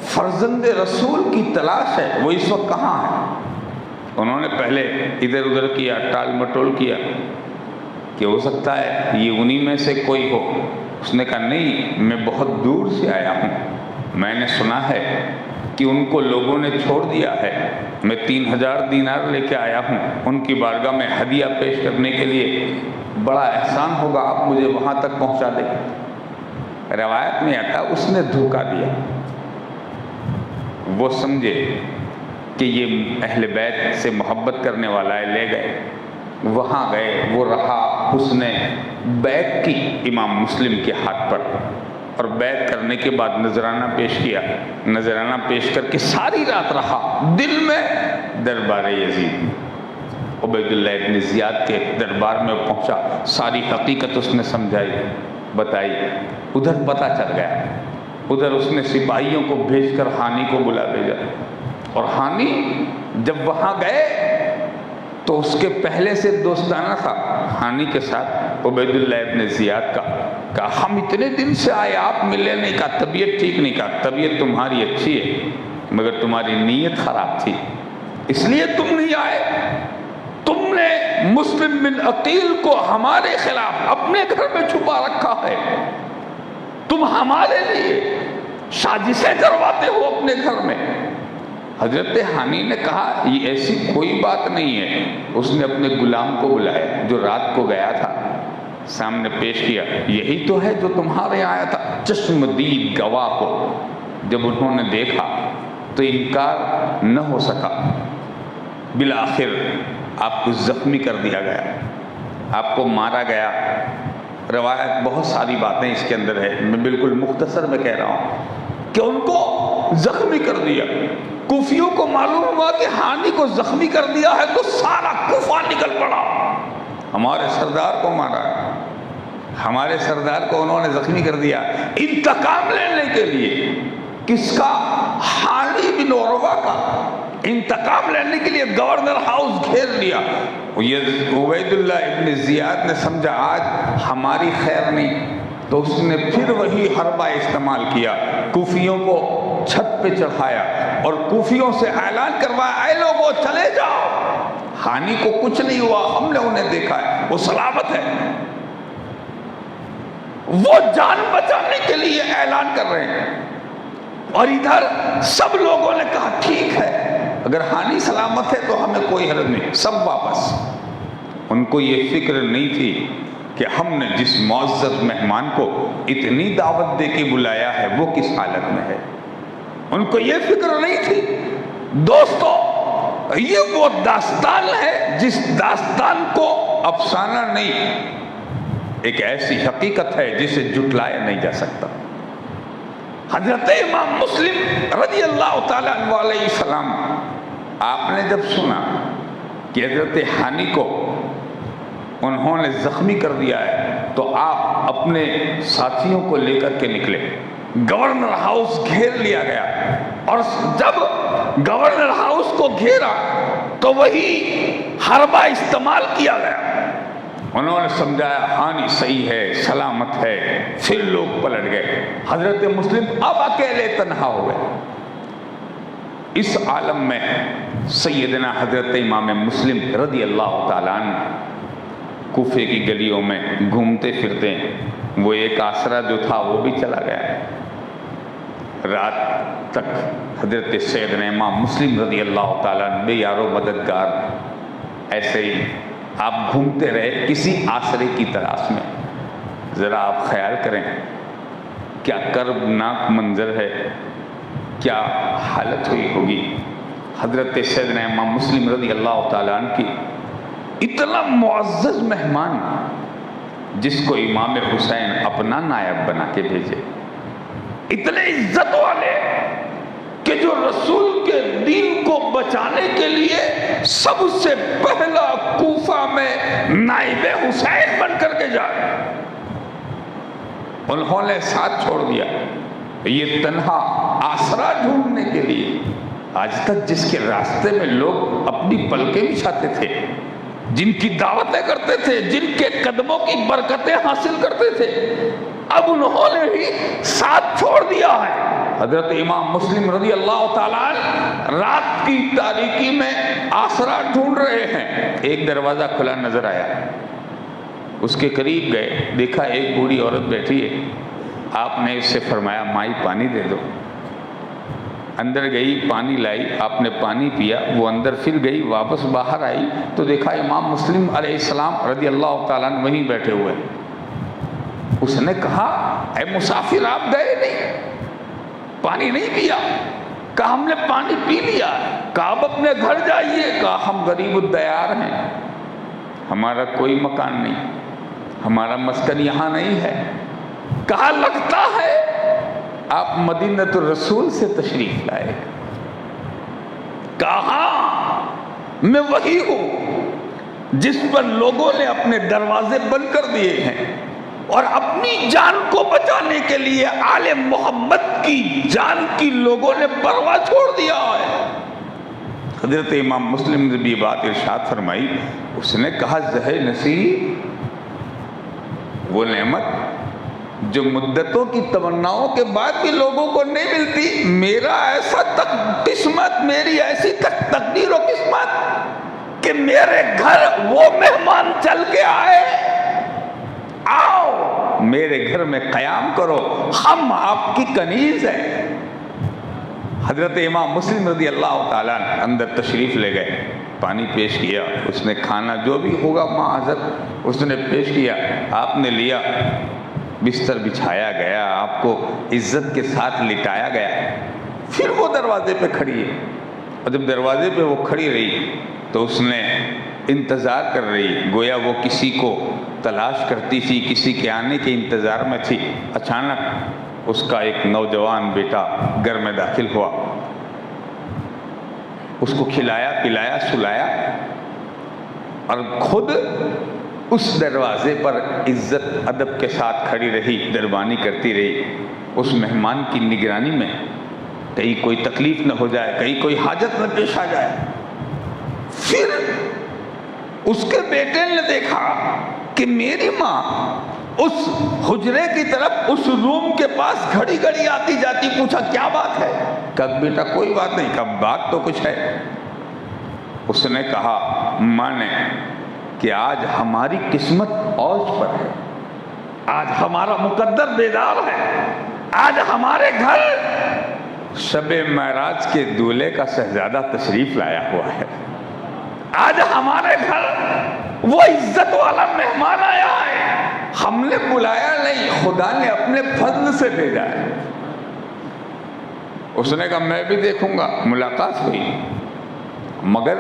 فرزند رسول کی تلاش ہے، وہ اس وقت کہاں ہے؟ انہوں نے پہلے ادھر ادھر کیا، ٹال مٹول کیا کہ ہو سکتا ہے یہ انہی میں سے کوئی ہو. اس نے کہا نہیں، میں بہت دور سے آیا ہوں، میں نے سنا ہے کہ ان کو لوگوں نے چھوڑ دیا ہے. میں 3000 دینار لے کے آیا ہوں، ان کی بارگاہ میں ہدیہ پیش کرنے کے لیے. بڑا احسان ہوگا آپ مجھے وہاں تک پہنچا دیں. روایت میں آتا اس نے دھوکہ دیا. وہ سمجھے کہ یہ اہل بیت سے محبت کرنے والا ہے، لے گئے. وہاں گئے، وہ رہا. اس نے بیعت کی امام مسلم کے ہاتھ پر، اور بیعت کرنے کے بعد نذرانہ پیش کیا. نذرانہ پیش کر کے ساری رات رہا. دل میں دربار یزید، عبید اللہ ابن زیاد کے دربار میں پہنچا. ساری حقیقت اس نے سمجھائی، بتائی. ادھر پتہ چل گیا. ادھر اس نے سپاہیوں کو بھیج کر حانی کو بلا بھیجا. اور حانی جب وہاں گئے تو اس کے پہلے سے دوستانہ تھا حانی کے ساتھ عبید اللہ ابن زیاد کا. کہا ہم اتنے دن سے آئے، آپ ملے نہیں. کہا طبیعت ٹھیک نہیں. کہا طبیعت تمہاری اچھی ہے مگر تمہاری نیت خراب تھی، اس لیے تم نہیں آئے. تم نے مسلم بن عقیل کو ہمارے خلاف اپنے گھر میں چھپا رکھا ہے. تم ہمارے لیے سازشیں کرواتے ہو اپنے گھر میں. حضرت حانی نے کہا یہ ایسی کوئی بات نہیں ہے. اس نے اپنے غلام کو بلایا جو رات کو گیا تھا، سامنے پیش کیا. یہی تو ہے جو تمہارے آیا تھا. چشم دید گواہ کو جب انہوں نے دیکھا تو انکار نہ ہو سکا. بالآخر آپ کو زخمی کر دیا گیا، آپ کو مارا گیا. روایت بہت ساری باتیں اس کے اندر ہے، میں بالکل مختصر میں کہہ رہا ہوں کہ ان کو زخمی کر دیا. کوفیوں کو معلوم ہوا کہ حانی کو زخمی کر دیا ہے تو سارا کوفہ نکل پڑا. ہمارے سردار کو مارا ہے، ہمارے سردار کو انہوں نے زخمی کر دیا. انتقام لینے کے لیے کس کا؟ حانی بن عروہ کا. انتقام لینے کے لیے گورنر ہاؤس گھیر لیا. یہ عبید اللہ ابن زیاد نے سمجھا آج ہماری خیر نہیں، تو اس نے پھر وہی حربہ استعمال کیا. کوفیوں کو چھت پہ چڑھایا اور کوفیوں سے اعلان کروایا اے لوگوں چلے جاؤ. حانی کو کچھ نہیں ہوا، ہم نے انہیں دیکھا ہے، وہ سلامت ہے. وہ جان بچانے کے لیے اعلان کر رہے ہیں، اور ادھر سب لوگوں نے کہا ٹھیک ہے، اگر حانی سلامت ہے تو ہمیں کوئی حرج نہیں، سب واپس. ان کو یہ فکر نہیں تھی کہ ہم نے جس معزز مہمان کو اتنی دعوت دے کے بلایا ہے وہ کس حالت میں ہے. ان کو یہ فکر نہیں تھی. دوستو، یہ وہ داستان ہے جس داستان کو افسانہ نہیں، ایک ایسی حقیقت ہے جسے جھٹلایا نہیں جا سکتا۔ حضرت امام مسلم رضی اللہ تعالیٰ عنہ علیہ السلام، آپ نے جب سنا کہ حضرت ہانی کو انہوں نے زخمی کر دیا ہے تو آپ اپنے ساتھیوں کو لے کر کے نکلے۔ گورنر ہاؤس گھیر لیا گیا، اور جب گورنر ہاؤس کو گھیرا تو وہی حربہ استعمال کیا گیا۔ انہوں نے سمجھایا ہانی صحیح ہے، سلامت ہے، پھر لوگ پلٹ گئے۔ حضرت مسلم اب اکیلے تنہا ہو گئے۔ اس عالم میں سیدنا حضرت امام مسلم رضی اللہ تعالیٰ عنہ کوفے کی گلیوں میں گھومتے پھرتے، وہ ایک آسرا جو تھا وہ بھی چلا گیا۔ رات تک حضرت سیدنا امام مسلم رضی اللہ تعالیٰ عنہ بے یار و مددگار ایسے ہی آپ گھومتے رہے کسی آسرے کی تلاش میں۔ ذرا آپ خیال کریں کیا کربناک منظر ہے، کیا حالت ہوئی ہوگی۔ حضرت سیدنا امام مسلم رضی اللہ تعالیٰ عنہ کی اتنا معزز مہمان جس کو امام حسین اپنا نائب بنا کے بھیجے، اتنے عزت والے کہ جو رسول کے دین کو بچانے کے لیے سب سے پہلا کوفہ میں نائب حسین بن کر کے جائے، انہوں نے ساتھ چھوڑ دیا یہ تنہا آسرا ڈھونڈنے کے لیے۔ آج تک جس کے راستے میں لوگ اپنی پلکیں بچھاتے تھے، جن کی دعوتیں کرتے تھے، جن کے قدموں کی برکتیں حاصل کرتے تھے، اب انہوں نے ہی ساتھ چھوڑ دیا ہے۔ حضرت امام مسلم رضی اللہ تعالیٰ عنہ رات کی تاریکی میں آسرا ڈھونڈ رہے ہیں۔ ایک دروازہ کھلا نظر آیا، اس کے قریب گئے، دیکھا ایک بوڑھی عورت بیٹھی ہے۔ آپ نے اس سے فرمایا مائی پانی دے دو۔ اندر گئی، پانی لائی، آپ نے پانی پیا، وہ اندر پھر گئی، واپس باہر آئی تو دیکھا امام مسلم علیہ السلام رضی اللہ تعالیٰ عنہ وہیں بیٹھے ہوئے۔ اس نے کہا اے مسافر آپ گئے نہیں، پانی نہیں پیا؟ کہا ہم نے پانی پی لیا۔ کہا اب اپنے گھر جائیے۔ کہا ہم غریب الدیار ہیں، ہمارا کوئی مکان نہیں، ہمارا مسکن یہاں نہیں ہے۔ کہا لگتا ہے آپ مدینۃ الرسول سے تشریف لائے۔ کہا میں وہی ہوں جس پر لوگوں نے اپنے دروازے بند کر دیے ہیں اور اپنی جان کو بچانے کے لیے آل محمد کی جان کی لوگوں نے پرواہ چھوڑ دیا ہے۔ حضرت امام مسلم نے بھی بات ارشاد فرمائی، اس نے کہا زہ نصیب، وہ نعمت جو مدتوں کی تمناؤں کے بعد بھی لوگوں کو نہیں ملتی، میرا ایسا قسمت، میری ایسی تقدیر و قسمت کہ میرے گھر وہ مہمان چل کے آئے، آؤ میرے گھر میں قیام کرو، ہم آپ کی کنیز ہیں۔ حضرت امام مسلم رضی اللہ تعالیٰ اندر تشریف لے گئے، پانی پیش کیا، اس نے کھانا جو بھی ہوگا معذر اس نے پیش کیا، آپ نے لیا، بستر بچھایا گیا، آپ کو عزت کے ساتھ لٹایا گیا۔ پھر وہ دروازے پہ کھڑی ہے، اور جب دروازے پہ وہ کھڑی رہی تو اس نے انتظار کر رہی، گویا وہ کسی کو تلاش کرتی تھی، کسی کے آنے کے انتظار میں تھی۔ اچانک اس کا ایک نوجوان بیٹا گھر میں داخل ہوا، اس کو کھلایا پلایا سلایا، اور خود اس دروازے پر عزت ادب کے ساتھ کھڑی رہی، دربانی کرتی رہی، اس مہمان کی نگرانی میں، کہیں کوئی تکلیف نہ ہو جائے، کہیں کوئی حاجت نہ پیش آ جائے۔ پھر اس کے بیٹے نے دیکھا کہ میری ماں اس حجرے کی طرف، اس روم کے پاس گھڑی گھڑی آتی جاتی، پوچھا کیا بات ہے؟ کہا بیٹا کوئی بات نہیں۔ کہا بات تو کچھ ہے۔ اس نے کہا ماں نے کہ آج ہماری قسمت اوج پر ہے، آج ہمارا مقدر بیدار ہے، آج ہمارے گھر شب معراج کے دولہے کا شہزادہ تشریف لایا ہوا ہے، آج ہمارے گھر وہ عزت والا مہمان آیا ہے، ہم نے بلایا نہیں، خدا نے اپنے فضل سے بھیجا ہے۔ اس نے کہا میں بھی دیکھوں گا۔ ملاقات ہوئی، مگر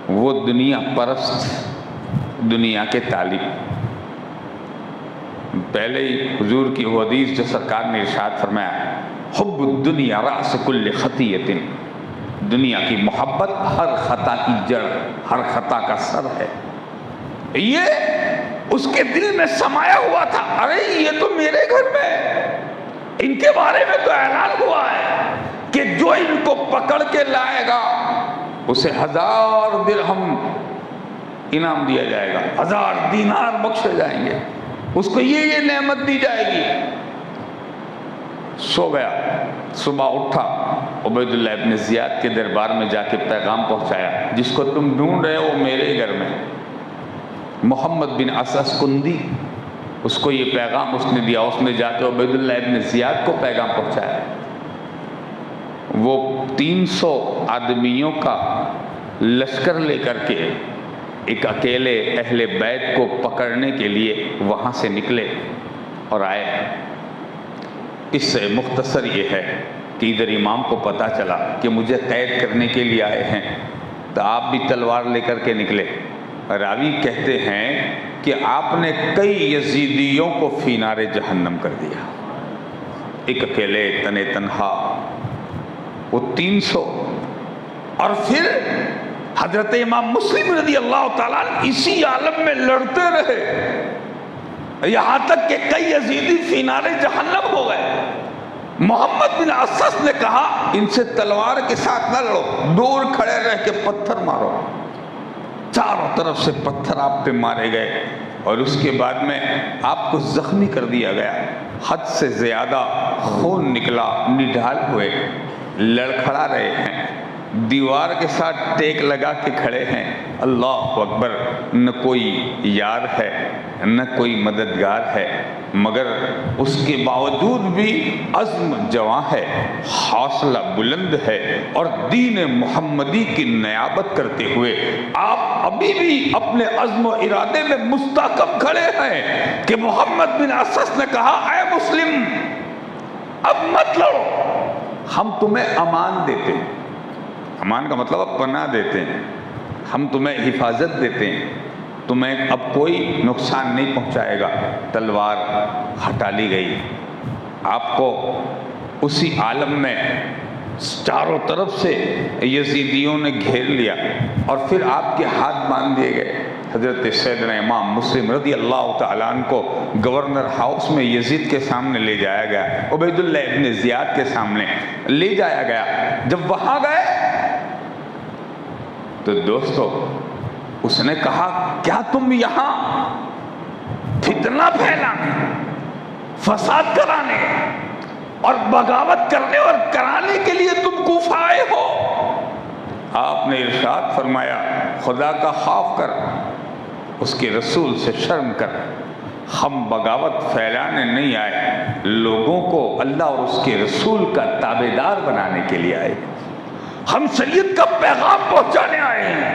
وہ دنیا پرست، دنیا کے طالب. پہلے ہی حضور کی وہ حدیث جو سرکار نے ارشاد فرمایا، حب الدنیا رأس کل خطیۃ، دنیا کی محبت ہر خطا کی جڑ، ہر خطا کا سر ہے. یہ اس کے دل میں سمایا ہوا تھا، ارے یہ تو میرے گھر میں، ان کے بارے میں تو اعلان ہوا ہے کہ جو ان کو پکڑ کے لائے گا اسے 1000 درہم انعام دیا جائے گا، 1000 دینار بخشے جائیں گے، اس کو یہ نعمت دی جائے گی. سو گیا، صبح اٹھا، عبید اللہ ابن زیاد کے دربار میں جا کے پیغام پہنچایا، جس کو تم ڈھونڈ رہے ہو میرے گھر میں. محمد بن اسس کندی، اس کو یہ پیغام اس نے دیا، اس نے جا کے عبید اللہ ابن زیاد کو پیغام پہنچایا. وہ 300 آدمیوں کا لشکر لے کر کے ایک اکیلے اہل بیت کو پکڑنے کے لیے وہاں سے نکلے اور آئے. اس سے مختصر یہ ہے کہ ادھر امام کو پتا چلا کہ مجھے قید کرنے کے لیے آئے ہیں، تو آپ بھی تلوار لے کر کے نکلے. راوی کہتے ہیں کہ آپ نے کئی یزیدیوں کو فی نار جہنم کر دیا، ایک اکیلے تنے تنہا، وہ 300. اور پھر حضرت امام مسلم رضی اللہ تعالیٰ اسی عالم میں لڑتے رہے، یہاں تک کہ کئی یزیدی فی نار جہنم ہو گئے. محمد بن اسس نے کہا ان سے تلوار کے ساتھ نہ لڑو، دور کھڑے رہ کے پتھر مارو. چاروں طرف سے پتھر آپ پہ مارے گئے اور اس کے بعد میں آپ کو زخمی کر دیا گیا، حد سے زیادہ خون نکلا، نڈھال ہوئے، لڑکھڑا رہے ہیں، دیوار کے ساتھ ٹیک لگا کے کھڑے ہیں. اللہ اکبر، نہ کوئی یار ہے نہ کوئی مددگار ہے، مگر اس کے باوجود بھی عزم جواں ہے، حوصلہ بلند ہے، اور دین محمدی کی نیابت کرتے ہوئے آپ ابھی بھی اپنے عزم و ارادے میں مستحکم کھڑے ہیں کہ محمد بن اسس نے کہا اے مسلم اب مت لڑو، ہم تمہیں امان دیتے ہیں. امان کا مطلب اب پناہ دیتے ہیں، ہم تمہیں حفاظت دیتے ہیں، تمہیں اب کوئی نقصان نہیں پہنچائے گا. تلوار ہٹا لی گئی، آپ کو اسی عالم میں چاروں طرف سے یزیدیوں نے گھیر لیا اور پھر آپ کے ہاتھ باندھ دیے گئے. حضرت سیدنا امام مسلم رضی اللہ تعالیٰ عنہ کو گورنر ہاؤس میں یزید کے سامنے لے جایا گیا، عبید اللہ ابن زیاد کے سامنے لے جایا گیا. جب وہاں گئے تو دوستو اس نے کہا کیا تم یہاں فتنہ پھیلانے، فساد کرانے اور بغاوت کرنے اور کرانے کے لیے تم کوفہ آئے ہو؟ آپ نے ارشاد فرمایا خدا کا خوف کر، اس کے رسول سے شرم کر، ہم بغاوت پھیلانے نہیں آئے، لوگوں کو اللہ اور اس کے رسول کا تابعدار بنانے کے لیے آئے، ہم شریعت کا پیغام پہنچانے آئے ہیں،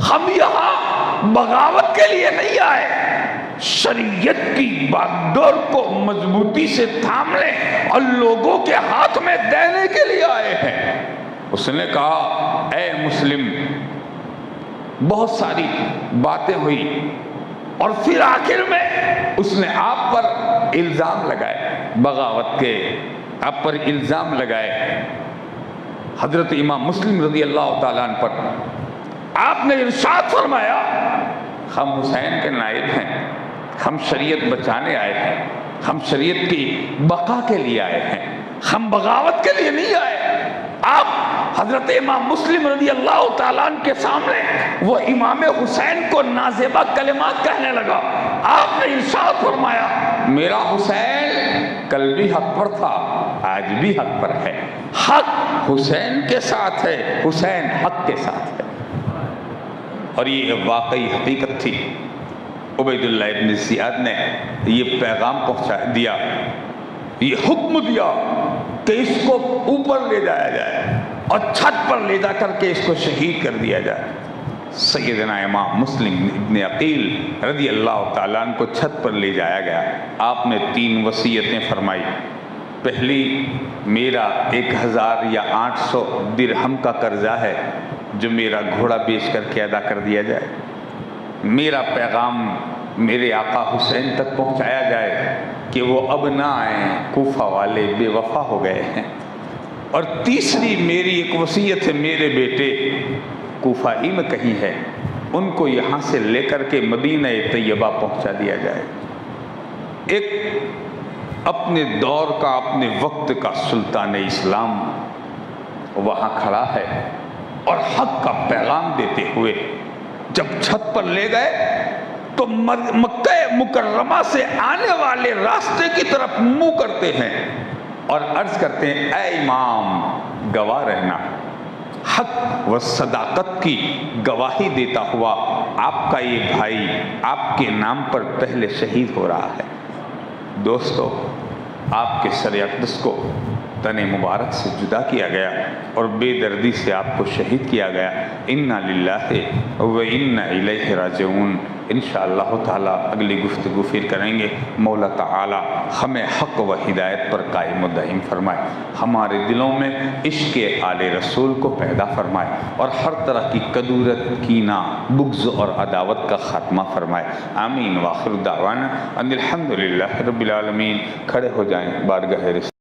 ہم یہاں بغاوت کے لیے نہیں آئے، شریعت کی باگڈور کو مضبوطی سے تھام لیں اور لوگوں کے ہاتھ میں دینے کے لیے آئے ہیں. اس نے کہا اے مسلم، بہت ساری باتیں ہوئی اور پھر آخر میں اس نے آپ پر الزام لگائے، بغاوت کے آپ پر الزام لگائے. حضرت امام مسلم رضی اللہ تعالیٰ عنہ پر آپ نے ارشاد فرمایا ہم حسین کے نائب ہیں، ہم شریعت بچانے آئے ہیں، ہم شریعت کی بقا کے لیے آئے ہیں، ہم بغاوت کے لیے نہیں آئے. آپ حضرت امام مسلم رضی اللہ تعالیٰ عنہ کے سامنے وہ امام حسین کو نازیبہ کلمات کہنے لگا. آپ نے ارشاد فرمایا میرا حسین کل بھی حق پر تھا، آج بھی حق پر ہے، حق حسین کے ساتھ ہے، حسین حق کے ساتھ ہے. اور یہ واقعی حقیقت تھی. عبید اللہ ابن زیاد نے یہ پیغام پہنچا دیا، یہ حکم دیا کہ اس کو اوپر لے جایا جائے اور چھت پر لے جا کر کے اس کو شہید کر دیا جائے. سیدنا امام مسلم ابن عقیل رضی اللہ تعالیٰ عنہ کو چھت پر لے جایا گیا. آپ نے 3 وصیتیں فرمائی. پہلی، میرا 1000 یا 800 درہم کا قرضہ ہے، جو میرا گھوڑا بیچ کر کے ادا کر دیا جائے، میرا پیغام میرے آقا حسین تک پہنچایا جائے کہ وہ اب نہ آئیں، کوفہ والے بے وفا ہو گئے ہیں۔ اور تیسری میری ایک وصیت ہے، میرے بیٹے کوفہ ہی میں کہیں ہے، ان کو یہاں سے لے کر کے مدینہ طیبہ پہنچا دیا جائے۔ ایک اپنے دور کا، اپنے وقت کا سلطان اسلام وہاں کھڑا ہے اور حق کا پیغام دیتے ہوئے جب چھت پر لے گئے تو مکہ مکرمہ سے آنے والے راستے کی طرف منہ کرتے ہیں اور عرض کرتے ہیں، اے امام گواہ رہنا، حق و صداقت کی گواہی دیتا ہوا آپ کا یہ بھائی آپ کے نام پر پہلے شہید ہو رہا ہے۔ دوستو، آپ کے سر اقدس کو تن مبارک سے جدا کیا گیا اور بے دردی سے آپ کو شہید کیا گیا۔ انا للہ و انا الیہ راجعون۔ انشاءاللہ تعالیٰ اگلی گفتگو پھر کریں گے۔ مولا تعالیٰ ہمیں حق و ہدایت پر قائم و دائم فرمائے، ہمارے دلوں میں عشق آل رسول کو پیدا فرمائے اور ہر طرح کی کدورت، کینہ، بغض اور عداوت کا خاتمہ فرمائے۔ آمین۔ وآخر دعوانا ان الحمدللہ رب العالمین۔ کھڑے ہو جائیں بارگاہ رسول